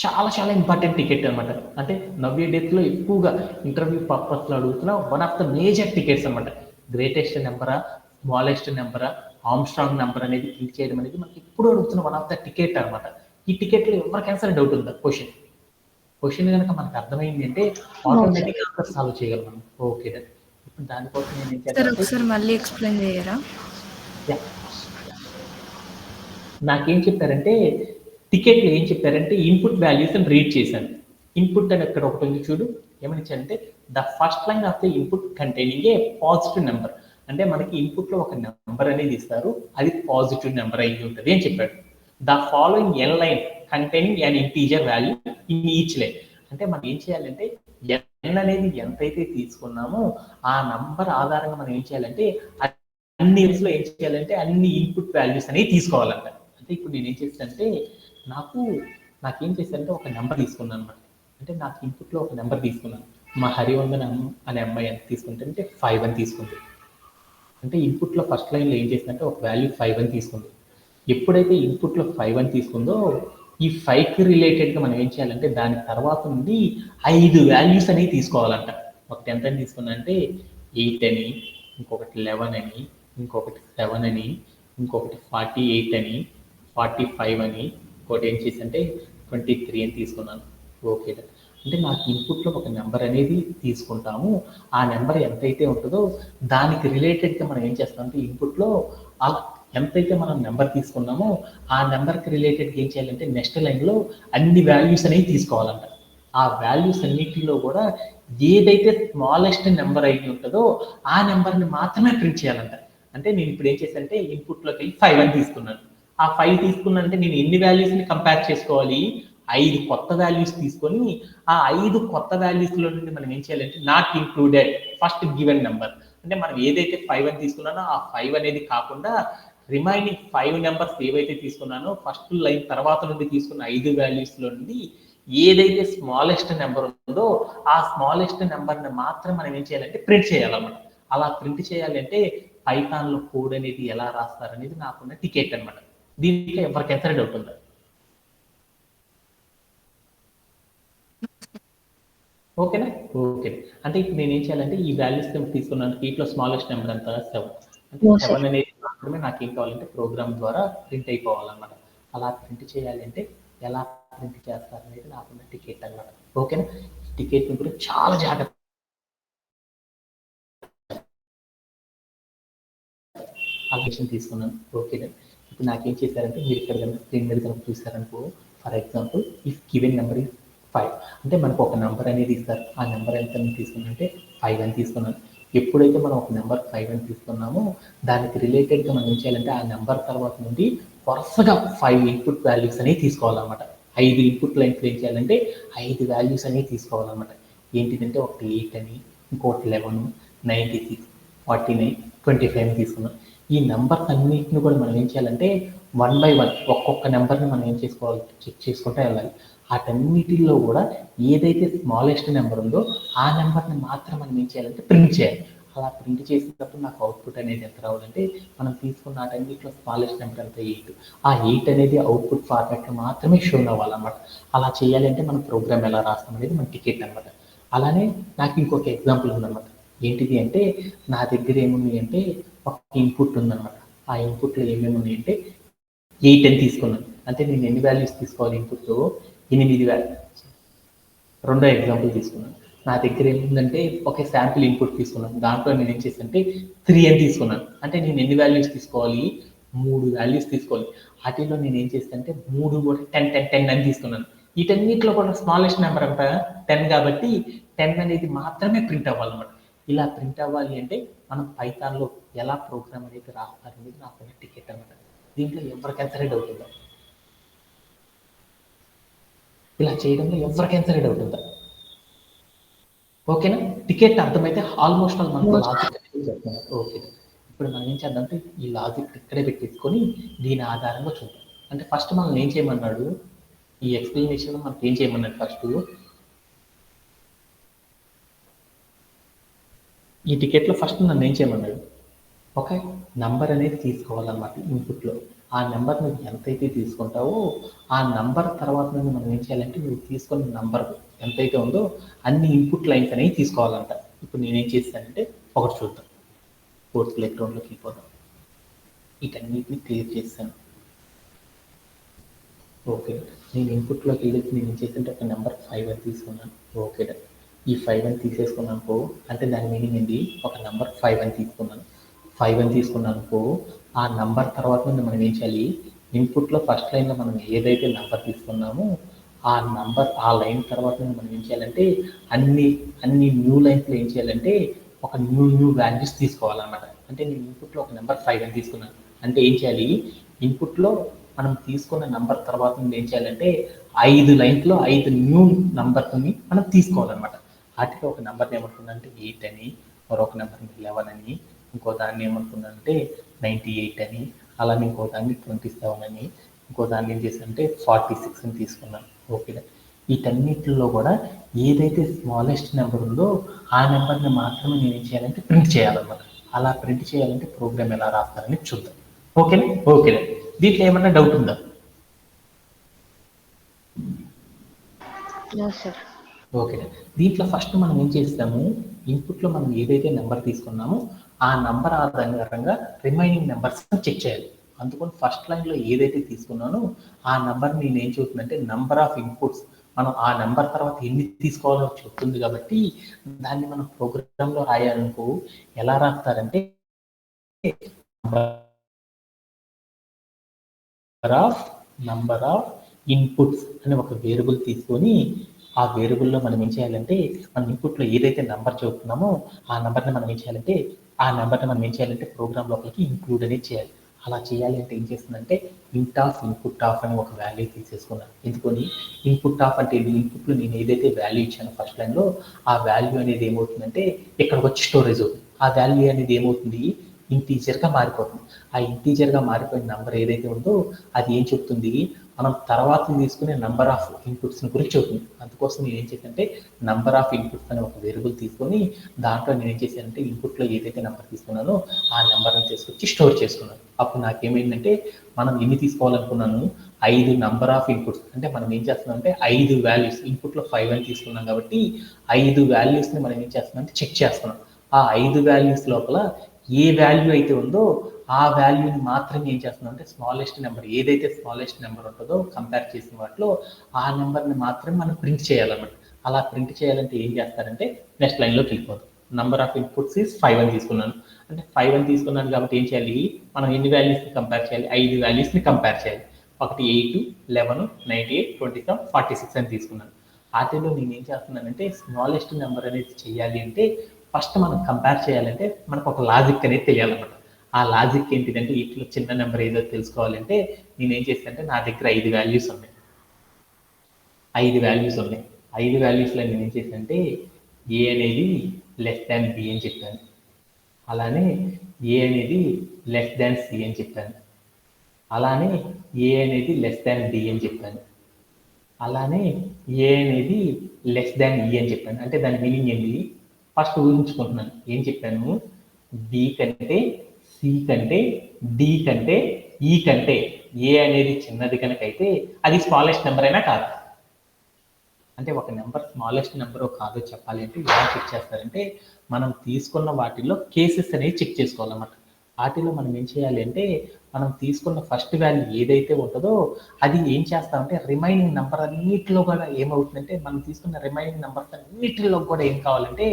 చాలా చాలా ఇంపార్టెంట్ టికెట్ అనమాట. అంటే నవ్య డేస్లో ఎక్కువగా ఇంటర్వ్యూ పర్పస్లో అడుగుతున్న one of the major tickets అనమాట. గ్రేటెస్ట్ నెంబరా, స్మాలెస్ట్ నెంబరా, ఆర్మ్స్ట్రాంగ్ నెంబర్ అనేది క్లిక్ చేయడం అనేది మనకి ఎప్పుడు అడుగుతున్న వన్ ఆఫ్ ద టికెట్ అనమాట. ఈ టికెట్లో ఎవరికైనా సరే డౌట్ ఉందా? క్వశ్చన్ కనుక మనకు అర్థమైంది అంటే ఆటోమేటిక్గా ఆన్సర్ సాల్వ్ చేయగలం మనం. ఓకే, ఇప్పుడు దానికోసం నేను ఏం సార్ ఒకసారి మళ్ళీ ఎక్స్ప్లెయిన్ చేయరా? నాకేం చెప్పారంటే టికెట్లో ఏం చెప్పారంటే ఇన్పుట్ వాల్యూస్ అని రీడ్ చేశాను. ఇన్పుట్ అని అక్కడ ఒకటి ఉంది చూడు, ఏమని ఇచ్చారంటే the first line of the input containing A positive number. అంటే మనకి ఇన్పుట్లో ఒక నెంబర్ అనేది ఇస్తారు, అది పాజిటివ్ నెంబర్ అయి ఉంటుంది అని చెప్పాడు. The following N line containing an integer value in each line. అంటే మనం ఏం చేయాలంటే ఎన్ అనేది ఎంతైతే తీసుకున్నామో ఆ నంబర్ ఆధారంగా మనం ఏం చేయాలంటే అన్ని లో ఏం చేయాలంటే అన్ని ఇన్పుట్ వాల్యూస్ అనేవి తీసుకోవాలంట. అంటే ఇప్పుడు నేను ఏం చేస్తానంటే నాకేం చేశానంటే ఒక నెంబర్ తీసుకున్నాను అనమాట. అంటే నాకు ఇన్పుట్లో ఒక నెంబర్ తీసుకున్నాను. మా హరివందన అనే అమ్మాయి ఎంత తీసుకుంటే 5 అని తీసుకుంది. అంటే ఇన్పుట్లో ఫస్ట్ లైన్లో ఏం చేసిందంటే ఒక వాల్యూ 5 అని తీసుకుంది. ఎప్పుడైతే ఇన్పుట్లో 5 అని తీసుకుందో ఈ 5కి రిలేటెడ్గా మనం ఏం చేయాలంటే దాని తర్వాత నుండి 5 వాల్యూస్ అనేవి తీసుకోవాలంట. ఒకటి ఎంత అని తీసుకున్నా అంటే 8 అని, ఇంకొకటి 11 అని, ఇంకొకటి 7 అని, ఇంకొకటి 48 అని, 45 అని, ఇంకోటి ఏం చేసంటే 23 అని తీసుకున్నాను. ఓకే, అంటే నాకు ఇన్పుట్లో ఒక నెంబర్ అనేది తీసుకుంటాము. ఆ నెంబర్ ఎంతైతే ఉంటుందో దానికి రిలేటెడ్గా మనం ఏం చేస్తామంటే ఇన్పుట్లో ఎంతైతే మనం నెంబర్ తీసుకున్నామో ఆ నెంబర్కి రిలేటెడ్గా ఏం చేయాలంటే నెక్స్ట్ లైన్లో అన్ని వాల్యూస్ అనేవి తీసుకోవాలంట. ఆ వాల్యూస్ అన్నిటిలో కూడా ఏదైతే స్మాలెస్ట్ నెంబర్ అయి ఉంటుందో ఆ నెంబర్ని మాత్రమే ప్రింట్ చేయాలంట. అంటే నేను ఇప్పుడు ఏం చేశానంటే ఇన్పుట్లోకి వెళ్ళి 5 అని తీసుకున్నాను. ఆ 5 తీసుకున్నంటే నేను ఎన్ని వాల్యూస్ని కంపేర్ చేసుకోవాలి? 5 కొత్త వాల్యూస్ తీసుకొని ఆ 5 కొత్త వాల్యూస్లో నుండి మనం ఏం చేయాలంటే not included first given number. అంటే మనం ఏదైతే 5 అని తీసుకున్నానో ఆ 5 అనేది కాకుండా రిమైనింగ్ 5 నెంబర్స్ ఏవైతే తీసుకున్నానో ఫస్ట్ లైన్ తర్వాత నుండి తీసుకున్న 5 వాల్యూస్లో నుండి ఏదైతే స్మాలెస్ట్ నెంబర్ ఉందో ఆ స్మాలెస్ట్ నెంబర్ని మాత్రం మనం ఏం చేయాలంటే ప్రింట్ చేయాలన్నమాట. అలా ప్రింట్ చేయాలంటే పైథాన్లో కోడ్ అనేది ఎలా రాస్తారనేది నాకున్న టికెట్ అనమాట. దీంట్లో ఎవరికైనా సరే డౌట్ ఉందా? ఓకేనా? ఓకే, అంటే ఇప్పుడు నేను ఏం చేయాలంటే ఈ వాల్యూస్ తీసుకున్నాను. వీటిలో స్మాలెస్ట్ నెంబర్ అంతా 7. అంటే 7 అనేది మాత్రమే నాకు ఏం కావాలంటే ప్రోగ్రామ్ ద్వారా ప్రింట్ అయిపోవాలన్నమాట. అలా ప్రింట్ చేయాలంటే ఎలా ప్రింట్ చేస్తారనేది నాకున్న టికెట్ అనమాట. ఓకేనా? టికెట్ కూడా చాలా జాగ్రత్త అలకేషన్ తీసుకున్నాను. ఓకేనా? ఇప్పుడు నాకేం చేశారంటే మీరు ఇక్కడ కనుక స్క్రీన్ మీద కనుక చూసారనుకో, for example if given number is 5, అంటే మనకు ఒక నెంబర్ అనేది ఇస్తారు. ఆ నెంబర్ ఎంత తీసుకున్నంటే 5 అని తీసుకున్నాను. ఎప్పుడైతే మనం ఒక నెంబర్ 5 అని తీసుకున్నామో దానికి రిలేటెడ్గా మనం ఏం చేయాలంటే ఆ నెంబర్ తర్వాత నుండి వరుసగా 5 ఇన్పుట్ వాల్యూస్ అనేవి తీసుకోవాలన్నమాట. 5 ఇన్పుట్ లైన్స్ ఏం చేయాలంటే 5 వాల్యూస్ అనేవి తీసుకోవాలన్నమాట. ఏంటిదంటే ఒకటి 8 అని, ఇంకోటి 11, 96, 49, 25 తీసుకున్నాం. ఈ నెంబర్స్ అన్నింటిని కూడా మనం ఏం చేయాలంటే 1 by 1 ఒక్కొక్క నెంబర్ని మనం ఏం చేసుకోవాలి, చెక్ చేసుకుంటూ వెళ్ళాలి. వాటన్నిటిలో కూడా ఏదైతే స్మాలెస్ట్ నెంబర్ ఉందో ఆ నెంబర్ని మాత్రం మనం ఏం చేయాలంటే ప్రింట్ చేయాలి. అలా ప్రింట్ చేసినప్పుడు నాకు అవుట్పుట్ అనేది ఎంత రావాలంటే మనం తీసుకున్న వాటన్నిటిలో స్మాలెస్ట్ నెంబర్ ఎంత 8. ఆ 8 అనేది అవుట్పుట్ ఫార్మాట్లో మాత్రమే షో అవ్వాలన్నమాట. అలా చేయాలంటే మన ప్రోగ్రామ్ ఎలా రాస్తాం అనేది మన టికెట్ అనమాట. అలానే నాకు ఇంకొక ఎగ్జాంపుల్ ఉందన్నమాట. ఏంటిది అంటే నా దగ్గర ఏమున్నాయి అంటే ఒక ఇన్పుట్ ఉందన్నమాట. ఆ ఇన్పుట్లో ఏమేమి ఉన్నాయంటే 8 అని తీసుకున్నాను. అంటే నేను ఎన్ని వాల్యూస్ తీసుకోవాలి ఇన్పుట్లో? 8 వాల్యూస్. రెండో ఎగ్జాంపుల్ తీసుకున్నాను. నా దగ్గర ఏముందంటే ఒక శాంపిల్ ఇన్పుట్ తీసుకున్నాను. దాంట్లో నేను ఏం చేశానంటే 3 అని తీసుకున్నాను. అంటే నేను ఎన్ని వాల్యూస్ తీసుకోవాలి? 3 వాల్యూస్ తీసుకోవాలి. వాటిలో నేను ఏం చేస్తానంటే 3 కూడా 10, 10, 10 అని తీసుకున్నాను. వీటన్నిటిలో కూడా స్మాలెస్ట్ నెంబర్ అంతా 10 కాబట్టి 10 అనేది మాత్రమే ప్రింట్ అవ్వాలన్నమాట. ఇలా ప్రింట్ అవ్వాలి అంటే మనం పైథాన్లో ఎలా ప్రోగ్రామ్ అనేది రాస్తారనేది నాకు టికెట్ అనమాట. దీంట్లో ఎవరికైనా సరే డౌట్ ఉందా? ఇలా చేయడంలో ఎవరికైనా సరే డౌట్ ఉందా? ఓకేనా? టికెట్ అర్థమైతే ఆల్మోస్ట్ ఆల్ మనకు లాజిక్ అనేది చెప్తున్నారు. ఓకే. ఇప్పుడు మనం ఏం చేద్దామంటే ఈ లాజిక్ ఇక్కడే పెట్టేసుకొని దీని ఆధారంగా చూద్దాం. అంటే ఫస్ట్ మనం ఏం చేయమన్నాడు, ఈ ఎక్స్ప్లెనేషన్ మనకి ఏం చేయమన్నాడు ఫస్ట్, ఈ టికెట్లో ఫస్ట్ నన్ను ఏం చేయమన్నాడు, ఒక నంబర్ అనేది తీసుకోవాలన్నమాట ఇన్పుట్లో. ఆ నెంబర్ నువ్వు ఎంతైతే తీసుకుంటావో ఆ నంబర్ తర్వాత నుండి మనం ఏం చేయాలంటే నువ్వు తీసుకున్న నంబర్ ఎంతైతే ఉందో అన్ని ఇన్పుట్ లైన్స్ అనేవి తీసుకోవాలంట. ఇప్పుడు నేనేం చేస్తానంటే ఒకటి చూద్దాం, కోర్స్ ప్లేగ్రౌండ్లోకి వెళ్ళిపోదాం. వీటన్నిటిని క్లియర్ చేస్తాను. ఓకే, నేను ఇన్పుట్లోకి వెళ్ళి నేను ఏం చేస్తుంటే ఒక నెంబర్ 5 అని తీసుకున్నాను. ఓకే, ఈ 5 అని తీసేసుకున్నాను అంటే దాని మీనింగ్ ఏంటి, ఒక నెంబర్ 5 అని తీసుకున్నాను. 5 అని తీసుకున్నాను ఆ నంబర్ తర్వాత నుండి మనం ఏం చేయాలి, ఇన్పుట్లో ఫస్ట్ లైన్లో మనం ఏదైతే నెంబర్ తీసుకున్నామో ఆ నంబర్ ఆ లైన్ తర్వాత నుండి మనం ఏం చేయాలంటే అన్ని న్యూ లైన్స్లో ఏం చేయాలంటే ఒక న్యూ వాల్యూస్ తీసుకోవాలన్నమాట. అంటే నేను ఇన్పుట్లో ఒక నెంబర్ 5 అని తీసుకున్నాను అంటే ఏం చేయాలి, ఇన్పుట్లో మనం తీసుకున్న నంబర్ తర్వాత నుండి ఏం చేయాలంటే 5 లైన్స్లో 5 న్యూ నంబర్ని మనం తీసుకోవాలన్నమాట. వాటిలో ఒక నెంబర్ని ఏమనుకున్నానంటే 8 అని, మరొక నెంబర్ని 11 అని, ఇంకో దాన్ని ఏమనుకున్నానంటే 98 అని, అలానే ఇంకో దాన్ని 27 అని, ఇంకో దాన్ని ఏం చేశానంటే 46 అని తీసుకున్నాను. ఓకే, వీటన్నిటిలో కూడా ఏదైతే స్మాలెస్ట్ నెంబర్ ఉందో ఆ నెంబర్ని మాత్రమే నేను ఏం చేయాలంటే ప్రింట్ చేయాలన్నమాట. అలా ప్రింట్ చేయాలంటే ప్రోగ్రామ్ ఎలా రాస్తారని చూద్దాం. ఓకేనా? ఓకేనా? దీంట్లో ఏమన్నా డౌట్ ఉందా? ఓకే, దీంట్లో ఫస్ట్ మనం ఏం చేస్తాము, ఇన్పుట్లో మనం ఏదైతే నెంబర్ తీసుకున్నామో ఆ నెంబర్ ఆధారంగా రిమైనింగ్ నెంబర్స్ చెక్ చేయాలి. అందుకని ఫస్ట్ లైన్లో ఏదైతే తీసుకున్నానో ఆ నెంబర్ నేను ఏం చూస్తుందంటే నెంబర్ ఆఫ్ ఇన్పుట్స్, మనం ఆ నెంబర్ తర్వాత ఎన్ని తీసుకోవాలో చెప్తుంది కాబట్టి దాన్ని మనం ప్రోగ్రాంలో రాయాలనుకో ఎలా రాస్తారంటే నంబర్ ఆఫ్ ఇన్పుట్స్ అని ఒక వేరియబుల్ తీసుకొని ఆ వేరియబుల్లో మనం ఏం చేయాలంటే మన ఇన్పుట్లో ఏదైతే నెంబర్ చెబుతున్నామో ఆ నెంబర్ని మనం ఏం చేయాలంటే ప్రోగ్రామ్ లోపలికి ఇంక్లూడ్ అనేది చేయాలి. అలా చేయాలి అంటే ఏం చేస్తుందంటే ఇంట్ ఆఫ్ ఇన్పుట్ ఆఫ్ అని ఒక వాల్యూ తీసేసుకున్నాను. ఎందుకని ఇన్పుట్ ఆఫ్ అంటే ఇన్పుట్లో నేను ఏదైతే వాల్యూ ఇచ్చానో ఫస్ట్ లైన్లో ఆ వాల్యూ అనేది ఏమవుతుందంటే ఇక్కడికి వచ్చి స్టోరేజ్ అవుతుంది. ఆ వాల్యూ అనేది ఏమవుతుంది, ఇంటీజర్గా మారిపోతుంది. ఆ ఇంటీజర్గా మారిపోయిన నెంబర్ ఏదైతే ఉందో అది ఏం చెప్తుంది, మనం తర్వాత తీసుకునే నెంబర్ ఆఫ్ ఇన్పుట్స్ని గురించి చెప్తుంది. అందుకోసం నేను ఏం చేశానంటే నెంబర్ ఆఫ్ ఇన్పుట్స్ అనే ఒక వేరియబుల్ తీసుకొని దాంట్లో నేను ఏం చేశానంటే ఇన్పుట్లో ఏదైతే నెంబర్ తీసుకున్నానో ఆ నెంబర్ని తీసుకొచ్చి స్టోర్ చేసుకున్నాను. అప్పుడు నాకేమైందంటే మనం ఎన్ని తీసుకోవాలనుకున్నాను, 5 నెంబర్ ఆఫ్ ఇన్పుట్స్. అంటే మనం ఏం చేస్తున్నాం అంటే 5 వాల్యూస్, ఇన్పుట్లో 5 అని తీసుకున్నాం కాబట్టి 5 వాల్యూస్ని మనం ఏం చేస్తున్నాం అంటే చెక్ చేస్తున్నాం. ఆ 5 వాల్యూస్ లోపల ఏ వాల్యూ అయితే ఉందో ఆ వాల్యూని మాత్రమే ఏం చేస్తున్నాం అంటే స్మాలెస్ట్ నెంబర్ ఏదైతే స్మాలెస్ట్ నెంబర్ ఉంటుందో కంపేర్ చేసిన వాటిలో ఆ నెంబర్ని మాత్రమే మనం ప్రింట్ చేయాలన్నమాట. అలా ప్రింట్ చేయాలంటే ఏం చేస్తారంటే నెక్స్ట్ లైన్లోకి వెళ్ళిపోతాం. నెంబర్ ఆఫ్ ఇన్పుట్స్ ఈజ్ 5 అని తీసుకున్నాను అంటే 5 అని తీసుకున్నాను కాబట్టి ఏం చేయాలి, మనం ఎన్ని వాల్యూస్ని కంపేర్ చేయాలి, 5 వాల్యూస్ని కంపేర్ చేయాలి. ఒకటి 8, 11, 98, 27, 46 అని తీసుకున్నాను. వాటిలో నేను ఏం చేస్తున్నానంటే స్మాలెస్ట్ నెంబర్ అనేది చేయాలి అంటే ఫస్ట్ మనం కంపేర్ చేయాలంటే మనకు ఒక లాజిక్ అనేది తెలియాలన్నమాట. ఆ లాజిక్ ఏంటిదంటే ఇట్లా చిన్న నెంబర్ ఏదో తెలుసుకోవాలంటే నేను ఏం చేస్తానంటే నా దగ్గర 5 వాల్యూస్ ఉన్నాయి. 5 వాల్యూస్లో నేను ఏం చేశానంటే ఏ అనేది లెస్ దాన్ బి అని చెప్పాను, అలానే ఏ అనేది లెస్ దాన్ సి అని చెప్పాను, అలానే ఏ అనేది లెస్ దాన్ డి అని చెప్పాను, అలానే ఏ అనేది లెస్ దాన్ ఈ అని చెప్పాను. అంటే దాని మీనింగ్ ఏంటి, ఫస్ట్ ఊహించుకుంటున్నాను. ఏం చెప్పాను, బి కంటే, సి కంటే, డి కంటే, ఈ కంటే ఏ అనేది చిన్నది కనుక అయితే అది స్మాలెస్ట్ నెంబర్ అయినా కాదు. అంటే ఒక నెంబర్ స్మాలెస్ట్ నెంబరో కాదో చెప్పాలి అంటే ఎలా చెక్ చేస్తారంటే మనం తీసుకున్న వాటిల్లో కేసెస్ అనేవి చెక్ చేసుకోవాలన్నమాట. వాటిలో మనం ఏం చేయాలి అంటే మనం తీసుకున్న ఫస్ట్ వాల్యూ ఏదైతే ఉంటుందో అది ఏం చేస్తామంటే రిమైనింగ్ నెంబర్ అన్నిటిలో కూడా ఏమవుతుందంటే మనం తీసుకున్న రిమైనింగ్ నెంబర్స్ అన్నిటిలో కూడా ఏం కావాలంటే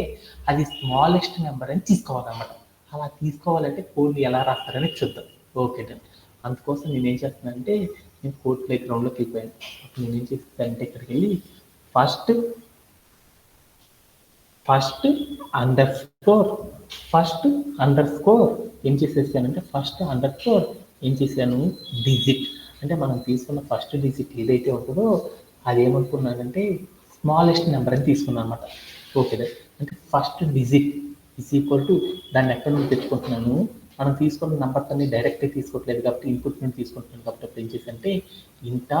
అది స్మాలెస్ట్ నెంబర్ అని తీసుకోవాలన్నమాట. అలా తీసుకోవాలంటే కోడ్ని ఎలా రాస్తారని చూద్దాం. Okay done. అందుకోసం నేను ఏం చేస్తున్నానంటే నేను కోడ్ ప్లే గ్రౌండ్లోకి వెళ్ళిపోయాను. నేను ఏం చేస్తానంటే ఇక్కడికి వెళ్ళి ఫస్ట్ అండర్ స్కోర్ ఏం చేసేసానంటే ఫస్ట్ అండర్ స్కోర్ ఏం చేశాను డిజిట్. అంటే మనం తీసుకున్న ఫస్ట్ డిజిట్ ఏదైతే ఉంటుందో అదేమనుకున్నానంటే స్మాలెస్ట్ నెంబర్ అని తీసుకున్నాను అనమాట. ఓకే, అంటే first digit is equal to దాన్ని ఎక్కడి నుంచి తెచ్చుకుంటున్నాను, మనం తీసుకున్న నెంబర్స్ అన్ని డైరెక్ట్గా తీసుకోవట్లేదు కాబట్టి ఇన్పుట్ నుంచి తీసుకుంటున్నాను కాబట్టి అప్పుడు ఏం చేశానంటే ఇంట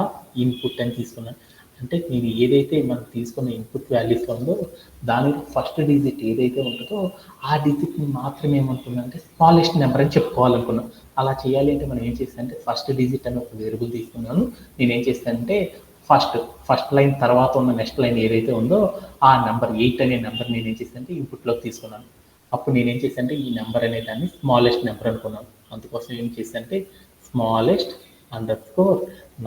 ఇన్పుట్ అని తీసుకున్నాను. అంటే నేను ఏదైతే మనం తీసుకున్న ఇన్పుట్ వాల్యూస్లో ఉందో దానిలో ఫస్ట్ డిజిట్ ఏదైతే ఉంటుందో ఆ డిజిట్ని మాత్రమే ఏమనుకున్నాను అంటే స్మాలెస్ట్ నెంబర్ అని చెప్పుకోవాలనుకున్నాను. అలా చేయాలి అంటే మనం ఏం చేస్తానంటే ఫస్ట్ డిజిట్ అని ఒక వేరియబుల్ తీసుకున్నాను. నేను ఏం చేస్తానంటే ఫస్ట్ లైన్ తర్వాత ఉన్న నెక్స్ట్ లైన్ ఏదైతే ఉందో ఆ నెంబర్ 8 అనే నెంబర్ నేను ఏం చేశానంటే ఇన్పుట్లోకి తీసుకున్నాను. అప్పుడు నేను ఏం చేశానంటే ఈ నెంబర్ అనే దాన్ని స్మాలెస్ట్ నెంబర్ అనుకున్నాను. అందుకోసం ఏం చేశానంటే స్మాలెస్ట్ అండర్స్కోర్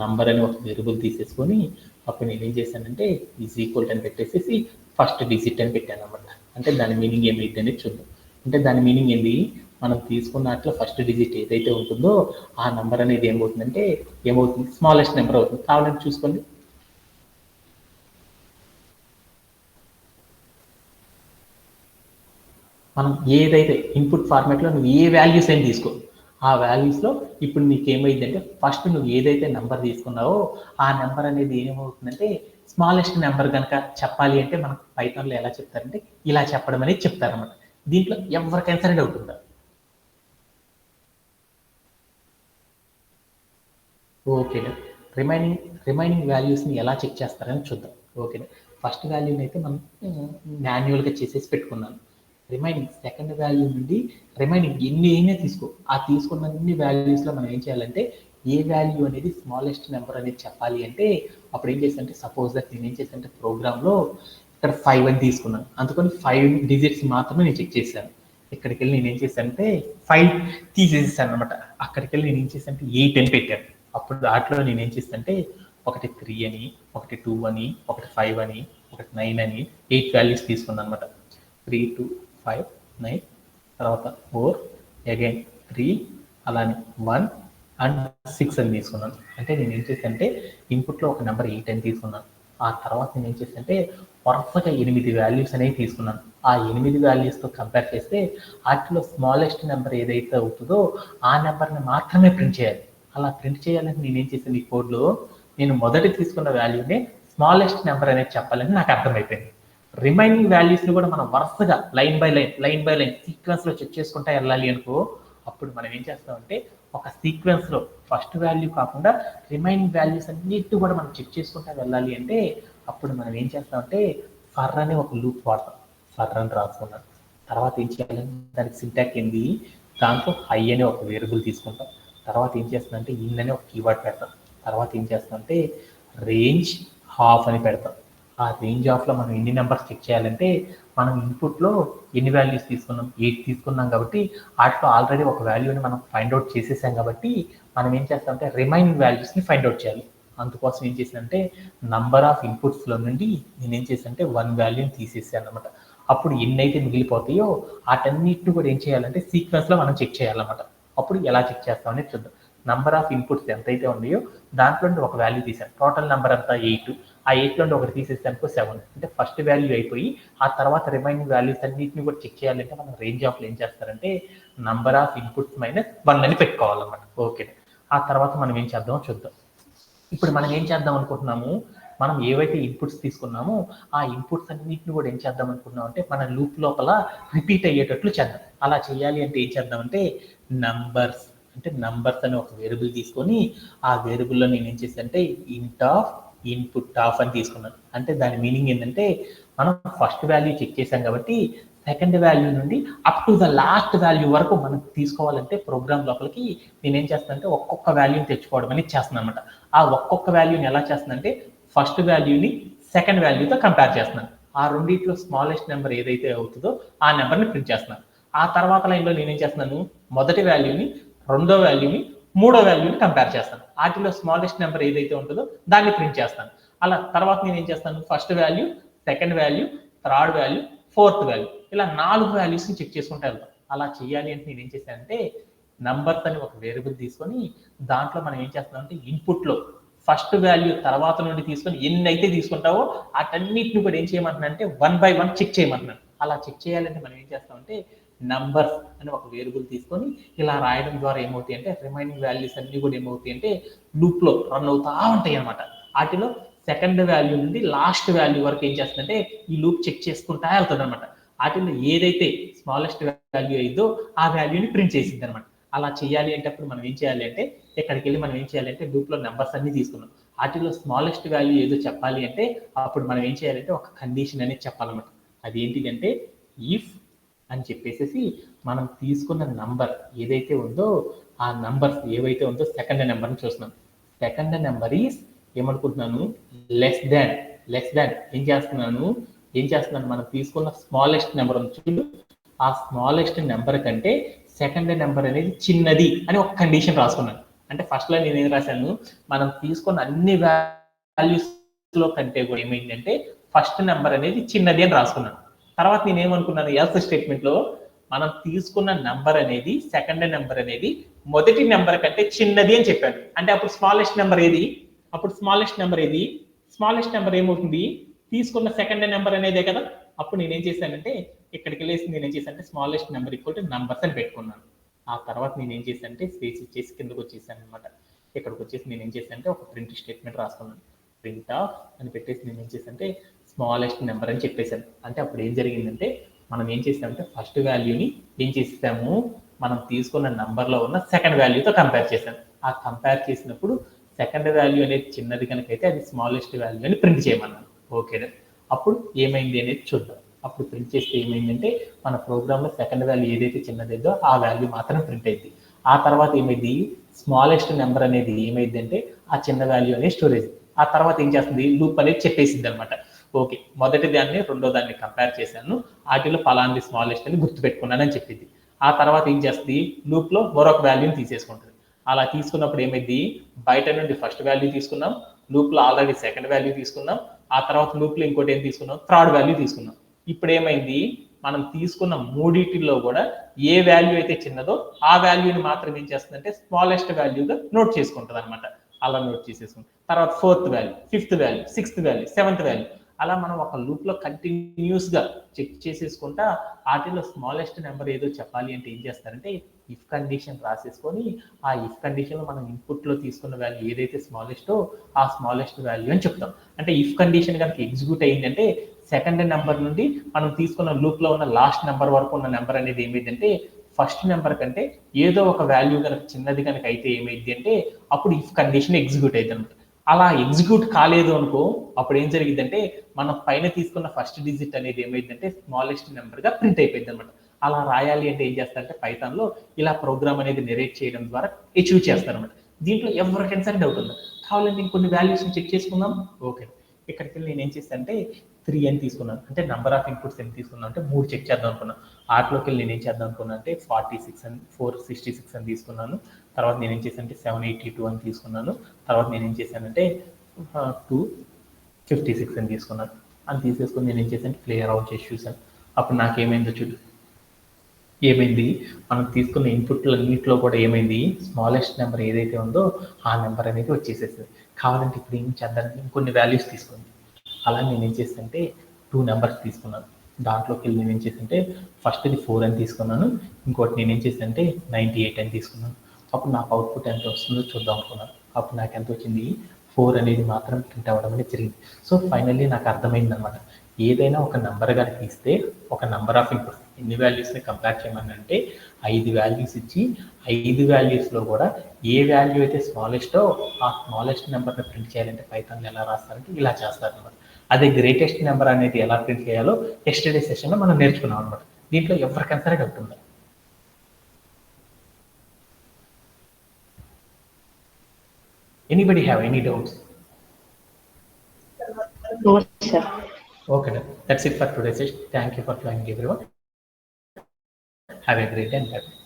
నంబర్ అని ఒక వేరియబుల్ తీసేసుకొని అప్పుడు నేను ఏం చేశానంటే ఈజ్ ఈక్వల్ అని పెట్టేసేసి ఫస్ట్ డిజిట్ అని పెట్టాను అనమాట. అంటే దాని మీనింగ్ ఏమైంది అనేది చూద్దాం. అంటే దాని మీనింగ్ ఏంది, మనం తీసుకున్నట్లు ఫస్ట్ డిజిట్ ఏదైతే ఉంటుందో ఆ నెంబర్ అనేది ఏమవుతుందంటే ఏమవుతుంది స్మాలెస్ట్ నెంబర్ అవుతుంది. కావాలంటే చూసుకోండి. మనం ఏదైతే ఇన్పుట్ ఫార్మాట్లో నువ్వు ఏ వాల్యూస్ అయినా తీసుకో, ఆ వాల్యూస్లో ఇప్పుడు నీకు ఏమైందంటే ఫస్ట్ నువ్వు ఏదైతే నెంబర్ తీసుకున్నావో ఆ నెంబర్ అనేది ఏమవుతుందంటే స్మాలెస్ట్ నెంబర్ కనుక చెప్పాలి అంటే మనకు పైథాన్లో ఎలా చెప్తారంటే ఇలా చెప్పడం అనేది చెప్తారన్నమాట. దీంట్లో ఎవరికైనా సరే డౌట్ ఉందా? ఓకేనా, రిమైనింగ్ వాల్యూస్ని ఎలా చెక్ చేస్తారని చూద్దాం. ఓకేనా, ఫస్ట్ వాల్యూని అయితే మనం మాన్యువల్గా చేసేసి పెట్టుకున్నాను. రిమైనింగ్ సెకండ్ వాల్యూ నుండి రిమైనింగ్ ఎన్ని అయినా తీసుకో, ఆ తీసుకున్న అన్ని వాల్యూస్లో మనం ఏం చేయాలంటే ఏ వాల్యూ అనేది స్మాలెస్ట్ నెంబర్ అనేది చెప్పాలి అంటే అప్పుడు ఏం చేస్తానంటే సపోజ్ దట్ నేను ఏం చేశానంటే ప్రోగ్రాంలో ఇక్కడ 5 అని తీసుకున్నాను, అందుకని 5 డిజిట్స్ మాత్రమే నేను చెక్ చేశాను. ఇక్కడికి వెళ్ళి నేను ఏం చేశానంటే 5 తీసేసాను అనమాట. అక్కడికి వెళ్ళి నేను ఏం చేశానంటే 8 అని పెట్టాను. అప్పుడు దాంట్లో నేను ఏం చేస్తానంటే ఒకటి 3 అని, ఒకటి 2 అని, ఒకటి 5 అని, ఒకటి 9 అని 8 వాల్యూస్ తీసుకున్నాను అనమాట. 3, 2, 5, 9 తర్వాత 4 అగైన్ 3 అలానే 1 అండ్ 6 అని తీసుకున్నాను. అంటే నేను ఏం చేశానంటే ఇన్పుట్లో ఒక నెంబర్ 8 అని తీసుకున్నాను. ఆ తర్వాత నేను ఏం చేశానంటే వరుసగా 8 వాల్యూస్ అనేవి తీసుకున్నాను. ఆ 8 వాల్యూస్తో కంపేర్ చేస్తే వాటిలో స్మాలెస్ట్ నెంబర్ ఏదైతే అవుతుందో ఆ నెంబర్ని మాత్రమే ప్రింట్ చేయాలి. అలా ప్రింట్ చేయాలంటే నేను ఏం చేశాను ఈ కోడ్లో నేను మొదటి తీసుకున్న వాల్యూనే స్మాలెస్ట్ నెంబర్ అనేది చెప్పాలని నాకు అర్థమైపోయింది. రిమైనింగ్ వాల్యూస్ని కూడా మనం వరుసగా లైన్ బై లైన్ సీక్వెన్స్లో చెక్ చేసుకుంటా వెళ్ళాలి అనుకో అప్పుడు మనం ఏం చేస్తామంటే ఒక సీక్వెన్స్లో ఫస్ట్ వాల్యూ కాకుండా రిమైనింగ్ వాల్యూస్ అన్నిటి కూడా మనం చెక్ చేసుకుంటా వెళ్ళాలి అంటే అప్పుడు మనం ఏం చేస్తామంటే ఫర్ అనే ఒక లూప్ వాడతాం. ఫర్ అని రాసుకున్నాం. తర్వాత ఏం చేయాలి దానికి సింటాక్స్ ఏంది, దాంట్లో హై అనే ఒక వేరియబుల్ తీసుకుంటాం. తర్వాత ఏం చేస్తామంటే ఇన్ అనే ఒక కీవర్డ్ పెడతాం. తర్వాత ఏం చేస్తామంటే రేంజ్ హాఫ్ అని పెడతాం. ఆ రేంజ్ ఆఫ్లో మనం ఎన్ని నెంబర్స్ చెక్ చేయాలంటే మనం ఇన్పుట్లో ఎన్ని వాల్యూస్ తీసుకున్నాం 8 తీసుకున్నాం కాబట్టి వాటిలో ఆల్రెడీ ఒక వాల్యూని మనం ఫైండ్ అవుట్ చేసేసాం కాబట్టి మనం ఏం చేస్తామంటే రిమైనింగ్ వాల్యూస్ని ఫైండ్ అవుట్ చేయాలి. అందుకోసం ఏం చేసానంటే నంబర్ ఆఫ్ ఇన్పుట్స్లో నుండి నేను ఏం చేశానంటే 1 వాల్యూని తీసేసాను అనమాట. అప్పుడు ఎన్నైతే మిగిలిపోతాయో వాటన్నిటిని కూడా ఏం చేయాలంటే సీక్వెన్స్లో మనం చెక్ చేయాలన్నమాట. అప్పుడు ఎలా చెక్ చేస్తామని చూద్దాం. నంబర్ ఆఫ్ ఇన్పుట్స్ ఎంతైతే ఉన్నాయో దాంట్లో ఒక వాల్యూ తీసాను. టోటల్ నెంబర్ అంతా 8. ఆ 8లో ఒకటి తీసేస్తే అనుకో 7. అంటే ఫస్ట్ వాల్యూ అయిపోయి ఆ తర్వాత రిమైనింగ్ వాల్యూస్ అన్నింటిని కూడా చెక్ చేయాలంటే మనం రేంజ్ ఆఫ్లో ఏం చేస్తారంటే నంబర్ ఆఫ్ ఇన్పుట్స్ -1 అని పెట్టుకోవాలన్నమాట. ఓకే, ఆ తర్వాత మనం ఏం చేద్దామో చూద్దాం. ఇప్పుడు మనం ఏం చేద్దాం అనుకుంటున్నాము, మనం ఏవైతే ఇన్పుట్స్ తీసుకున్నామో ఆ ఇన్పుట్స్ అన్నింటిని కూడా ఏం చేద్దాం అనుకున్నాం అంటే మన లూప్ లోపల రిపీట్ అయ్యేటట్లు చేద్దాం. అలా చేయాలి అంటే ఏం చేద్దామంటే నంబర్స్ అని ఒక వేరియబుల్ తీసుకొని ఆ వేరియబుల్లో నేను ఏం చేశానంటే ఇంట్ ఆఫ్ ఇన్పుట్ ఆఫ్ అని తీసుకున్నాను. అంటే దాని మీనింగ్ ఏంటంటే మనం ఫస్ట్ వాల్యూ చెక్ చేసాం కాబట్టి సెకండ్ వాల్యూ నుండి up to the last value వరకు మనం తీసుకోవాలంటే ప్రోగ్రామ్ లోపలికి నేనేం చేస్తానంటే ఒక్కొక్క వాల్యూని తెచ్చుకోవడం అనేది చేస్తున్నాను అనమాట. ఆ ఒక్కొక్క వాల్యూని ఎలా చేస్తున్నానంటే ఫస్ట్ వాల్యూని సెకండ్ వాల్యూతో కంపేర్ చేస్తున్నాను. ఆ రెండింటిలో స్మాలెస్ట్ నెంబర్ ఏదైతే అవుతుందో ఆ నెంబర్ని ప్రింట్ చేస్తున్నాను. ఆ తర్వాత లైన్లో నేనేం చేస్తున్నాను మొదటి వాల్యూని రెండో వాల్యూని మూడో వాల్యూని కంపేర్ చేస్తాను. వాటిలో స్మాలెస్ట్ నెంబర్ ఏదైతే ఉంటుందో దాన్ని ప్రింట్ చేస్తాను. అలా తర్వాత నేను ఏం చేస్తాను first value, second value, third value, fourth value ఇలా 4 వాల్యూస్ని చెక్ చేసుకుంటూ వెళ్తాం. అలా చేయాలి అంటే నేను ఏం చేశానంటే నంబర్స్ అని ఒక వేరియబుల్ తీసుకొని దాంట్లో మనం ఏం చేస్తామంటే ఇన్పుట్లో ఫస్ట్ వాల్యూ తర్వాత నుండి తీసుకొని ఎన్ని అయితే తీసుకుంటావో వాటన్నిటిని కూడా ఏం చేయమంటున్నానంటే 1 by 1 చెక్ చేయమంటున్నాను. అలా చెక్ చేయాలంటే మనం ఏం చేస్తామంటే నంబర్స్ అని ఒక వేరియబుల్ తీసుకొని ఇలా రాయడం ద్వారా ఏమవుతాయి అంటే రిమైనింగ్ వాల్యూస్ అన్ని కూడా ఏమవుతాయి అంటే లూప్లో రన్ అవుతా ఉంటాయి అనమాట. వాటిలో సెకండ్ వాల్యూ నుండి లాస్ట్ వాల్యూ వరకు ఏం చేస్తుందంటే ఈ లూప్ చెక్ చేసుకుంటా వెళ్తుంది అనమాట. వాటిలో ఏదైతే స్మాలెస్ట్ వాల్యూ అయిందో ఆ వాల్యూని ప్రింట్ చేసింది అనమాట. అలా చేయాలి అంటే అప్పుడు మనం ఏం చేయాలి అంటే ఇక్కడికి వెళ్ళి మనం ఏం చేయాలి అంటే లూప్లో నెంబర్స్ అన్ని తీసుకున్నాం. వాటిలో స్మాలెస్ట్ వాల్యూ ఏదో చెప్పాలి అంటే అప్పుడు మనం ఏం చేయాలంటే ఒక కండిషన్ అనేది చెప్పాలన్నమాట. అది ఏంటిదంటే ఇఫ్ అని చెప్పేసి మనం తీసుకున్న నంబర్ ఏదైతే ఉందో ఆ నంబర్స్ ఏవైతే ఉందో సెకండ్ నెంబర్ని చూస్తున్నాం. సెకండ్ నెంబర్ ఈస్ ఏమనుకుంటున్నాను లెస్ దాన్ ఏం చేస్తున్నాను మనం తీసుకున్న స్మాలెస్ట్ నెంబర్ ఉంది చూడు, ఆ స్మాలెస్ట్ నెంబర్ కంటే సెకండ్ నెంబర్ అనేది చిన్నది అని ఒక కండిషన్ రాసుకున్నాను. అంటే ఫస్ట్ లో నేను ఏం రాశాను, మనం తీసుకున్న అన్ని వాల్యూస్ లో కంటే కూడా ఏమైందంటే ఫస్ట్ నెంబర్ అనేది చిన్నది అని రాసుకున్నాను. తర్వాత నేను ఏమనుకున్నాను ఎల్స్ స్టేట్మెంట్ లో మనం తీసుకున్న నెంబర్ అనేది సెకండ్ నెంబర్ అనేది మొదటి నెంబర్ కంటే చిన్నది అని చెప్పాను. అంటే అప్పుడు స్మాలెస్ట్ నెంబర్ ఏది, స్మాలెస్ట్ నెంబర్ ఏమవుతుంది తీసుకున్న సెకండ్ నెంబర్ అనేదే కదా. అప్పుడు నేనేం చేశానంటే ఇక్కడికి వెళ్ళేసి నేనేం చేశానంటే smallest number equal two numbers అని పెట్టుకున్నాను. ఆ తర్వాత నేను ఏం చేశానంటే స్పేస్ ఇచ్చేసి కిందకు వచ్చేసాను అనమాట. ఇక్కడికి వచ్చేసి నేను ఏం చేశానంటే ఒక ప్రింట్ స్టేట్మెంట్ రాసుకున్నాను. ప్రింట్ ఆఫ్ అని పెట్టేసి నేను ఏం చేశానంటే స్మాలెస్ట్ నెంబర్ అని చెప్పేశాను. అంటే అప్పుడు ఏం జరిగిందంటే మనం ఏం చేసామంటే ఫస్ట్ వాల్యూని ఏం చేసాము మనం తీసుకున్న నంబర్లో ఉన్న సెకండ్ వాల్యూతో కంపేర్ చేశాను. ఆ కంపేర్ చేసినప్పుడు సెకండ్ వాల్యూ అనేది చిన్నది కనుక అయితే అది స్మాలెస్ట్ వాల్యూ అని ప్రింట్ చేయమన్నాను. ఓకే, అప్పుడు ఏమైంది అనేది చూద్దాం. అప్పుడు ప్రింట్ చేస్తే ఏమైందంటే మన ప్రోగ్రాంలో సెకండ్ వాల్యూ ఏదైతే చిన్నదేదో ఆ వాల్యూ మాత్రం ప్రింట్ అయింది. ఆ తర్వాత ఏమైంది స్మాలెస్ట్ నెంబర్ అనేది ఏమైంది అంటే ఆ చిన్న వాల్యూ అనేది స్టోరేజ్. ఆ తర్వాత ఏం చేస్తుంది లూప్ అనేది చెప్పేసింది అనమాట. ఓకే, మొదటి దాన్ని రెండో దాన్ని కంపేర్ చేశాను, వాటిలో ఫలాంది స్మాలెస్ట్ అని గుర్తుపెట్టుకున్నానని చెప్పింది. ఆ తర్వాత ఏం చేస్తుంది లూప్లో మరొక వాల్యూని తీసేసుకుంటుంది. అలా తీసుకున్నప్పుడు ఏమైంది బయట నుండి ఫస్ట్ వాల్యూ తీసుకున్నాం, లూప్లో ఆల్రెడీ సెకండ్ వాల్యూ తీసుకున్నాం, ఆ తర్వాత లూప్లో ఇంకోటి ఏం తీసుకున్నాం థర్డ్ వాల్యూ తీసుకున్నాం. ఇప్పుడు ఏమైంది మనం తీసుకున్న మూడింటిలో కూడా ఏ వాల్యూ అయితే చిన్నదో ఆ వాల్యూని మాత్రం ఏం చేస్తుందంటే స్మాలెస్ట్ వాల్యూగా నోట్ చేసుకుంటుంది అనమాట. అలా నోట్ చేసేసుకుంటాం. తర్వాత fourth value, fifth value, sixth value, seventh value, అలా మనం ఒక లూప్లో కంటిన్యూస్గా చెక్ చేసేసుకుంటా వాటిలో స్మాలెస్ట్ నెంబర్ ఏదో చెప్పాలి అంటే ఏం చేస్తారంటే ఇఫ్ కండిషన్ రాసేసుకొని ఆ ఇఫ్ కండిషన్లో మనం ఇన్పుట్లో తీసుకున్న వాల్యూ ఏదైతే స్మాలెస్టో ఆ స్మాలెస్ట్ వాల్యూ అని చెప్తాం. అంటే ఇఫ్ కండిషన్ కనుక ఎగ్జిక్యూట్ అయిందంటే సెకండ్ నెంబర్ నుండి మనం తీసుకున్న లూప్లో ఉన్న లాస్ట్ నెంబర్ వరకు ఉన్న నెంబర్ అనేది ఏమైందంటే ఫస్ట్ నెంబర్ కంటే ఏదో ఒక వాల్యూ కనుక చిన్నది కనుక అయితే ఏమైంది అంటే అప్పుడు ఇఫ్ కండిషన్ ఎగ్జిక్యూట్ అయింది అనమాట. అలా ఎగ్జిక్యూట్ కాలేదు అనుకో అప్పుడు ఏం జరిగిందంటే మనం పైన తీసుకున్న ఫస్ట్ డిజిట్ అనేది ఏమైందంటే స్మాలెస్ట్ నెంబర్గా ప్రింట్ అయిపోయింది అనమాట. అలా రాయాలి అంటే ఏం చేస్తారంటే పైథాన్లో ఇలా ప్రోగ్రామ్ అనేది నెరేట్ చేయడం ద్వారా అచీవ్ చేస్తారనమాట. దీంట్లో ఎవరికైనా సరే డౌట్ ఉందా కావాలంటే ఇంకొన్ని వాల్యూస్ని చెక్ చేసుకుందాం. ఓకే, ఇక్కడికి వెళ్ళి నేను ఏం చేస్తాను అంటే 3 అని తీసుకున్నాను. అంటే నెంబర్ ఆఫ్ ఇన్పుట్స్ ఎన్ని తీసుకున్నాను అంటే 3 చెక్ చేద్దాం అనుకున్నాను. ఆటలోకి వెళ్ళి నేను ఏం చేద్దాం అనుకున్నాను అంటే 46 అని 466 అని తీసుకున్నాను. తర్వాత నేను ఏం చేశాను అంటే 782 అని తీసుకున్నాను. తర్వాత నేను ఏం చేశానంటే 256 అని తీసుకున్నాను. అని తీసేసుకొని నేను ఏం చేశాను క్లియర్ అవుట్ చేసి చూసాను. అప్పుడు నాకేమైందో చూడు, ఏమైంది మనం తీసుకున్న ఇన్పుట్లన్నింటిలో కూడా ఏమైంది స్మాలెస్ట్ నెంబర్ ఏదైతే ఉందో ఆ నెంబర్ అనేది వచ్చేసేస్తుంది. కావాలంటే ఇప్పుడు ఏం చేద్దాం ఇంకొన్ని వాల్యూస్ తీసుకుంది. అలా నేను ఏం చేస్తానంటే 2 నెంబర్స్ తీసుకున్నాను. దాంట్లోకి వెళ్ళి నేను ఏం చేస్తానంటే ఫస్ట్ది 4 అని తీసుకున్నాను, ఇంకోటి నేను ఏం చేస్తానంటే 98 అని తీసుకున్నాను. అప్పుడు నాకు అవుట్పుట్ ఎంత వస్తుందో చూద్దాం అనుకున్నాను. అప్పుడు నాకు ఎంత వచ్చింది 4 అనేది మాత్రం ప్రింట్ అవ్వడం అనేది జరిగింది. సో ఫైనల్లీ నాకు అర్థమైంది అనమాట, ఏదైనా ఒక నెంబర్ కనుక ఇస్తే ఒక నెంబర్ ఆఫ్ ఇన్పుట్స్ ఎన్ని వాల్యూస్ని కంపేర్ చేయమని అంటే 5 వాల్యూస్ ఇచ్చి 5 వాల్యూస్లో కూడా ఏ వాల్యూ అయితే స్మాలెస్టో ఆ స్మాలెస్ట్ నెంబర్ని ప్రింట్ చేయాలంటే పైథాన్లో ఎలా రాస్తారంటే ఇలా చేస్తారనమాట. అదే గ్రేటెస్ట్ నెంబర్ అనేది ఎలా ప్రింట్ చేయాలో ఎస్టర్డే సెషన్లో మనం నేర్చుకున్నాం అనమాట. దీంట్లో ఎవరికైనా సరే డౌట్ ఉందా? Anybody have any doubts? No, sir. Okay, that's it for today's session. Thank you for joining everyone. Have a great day and bye.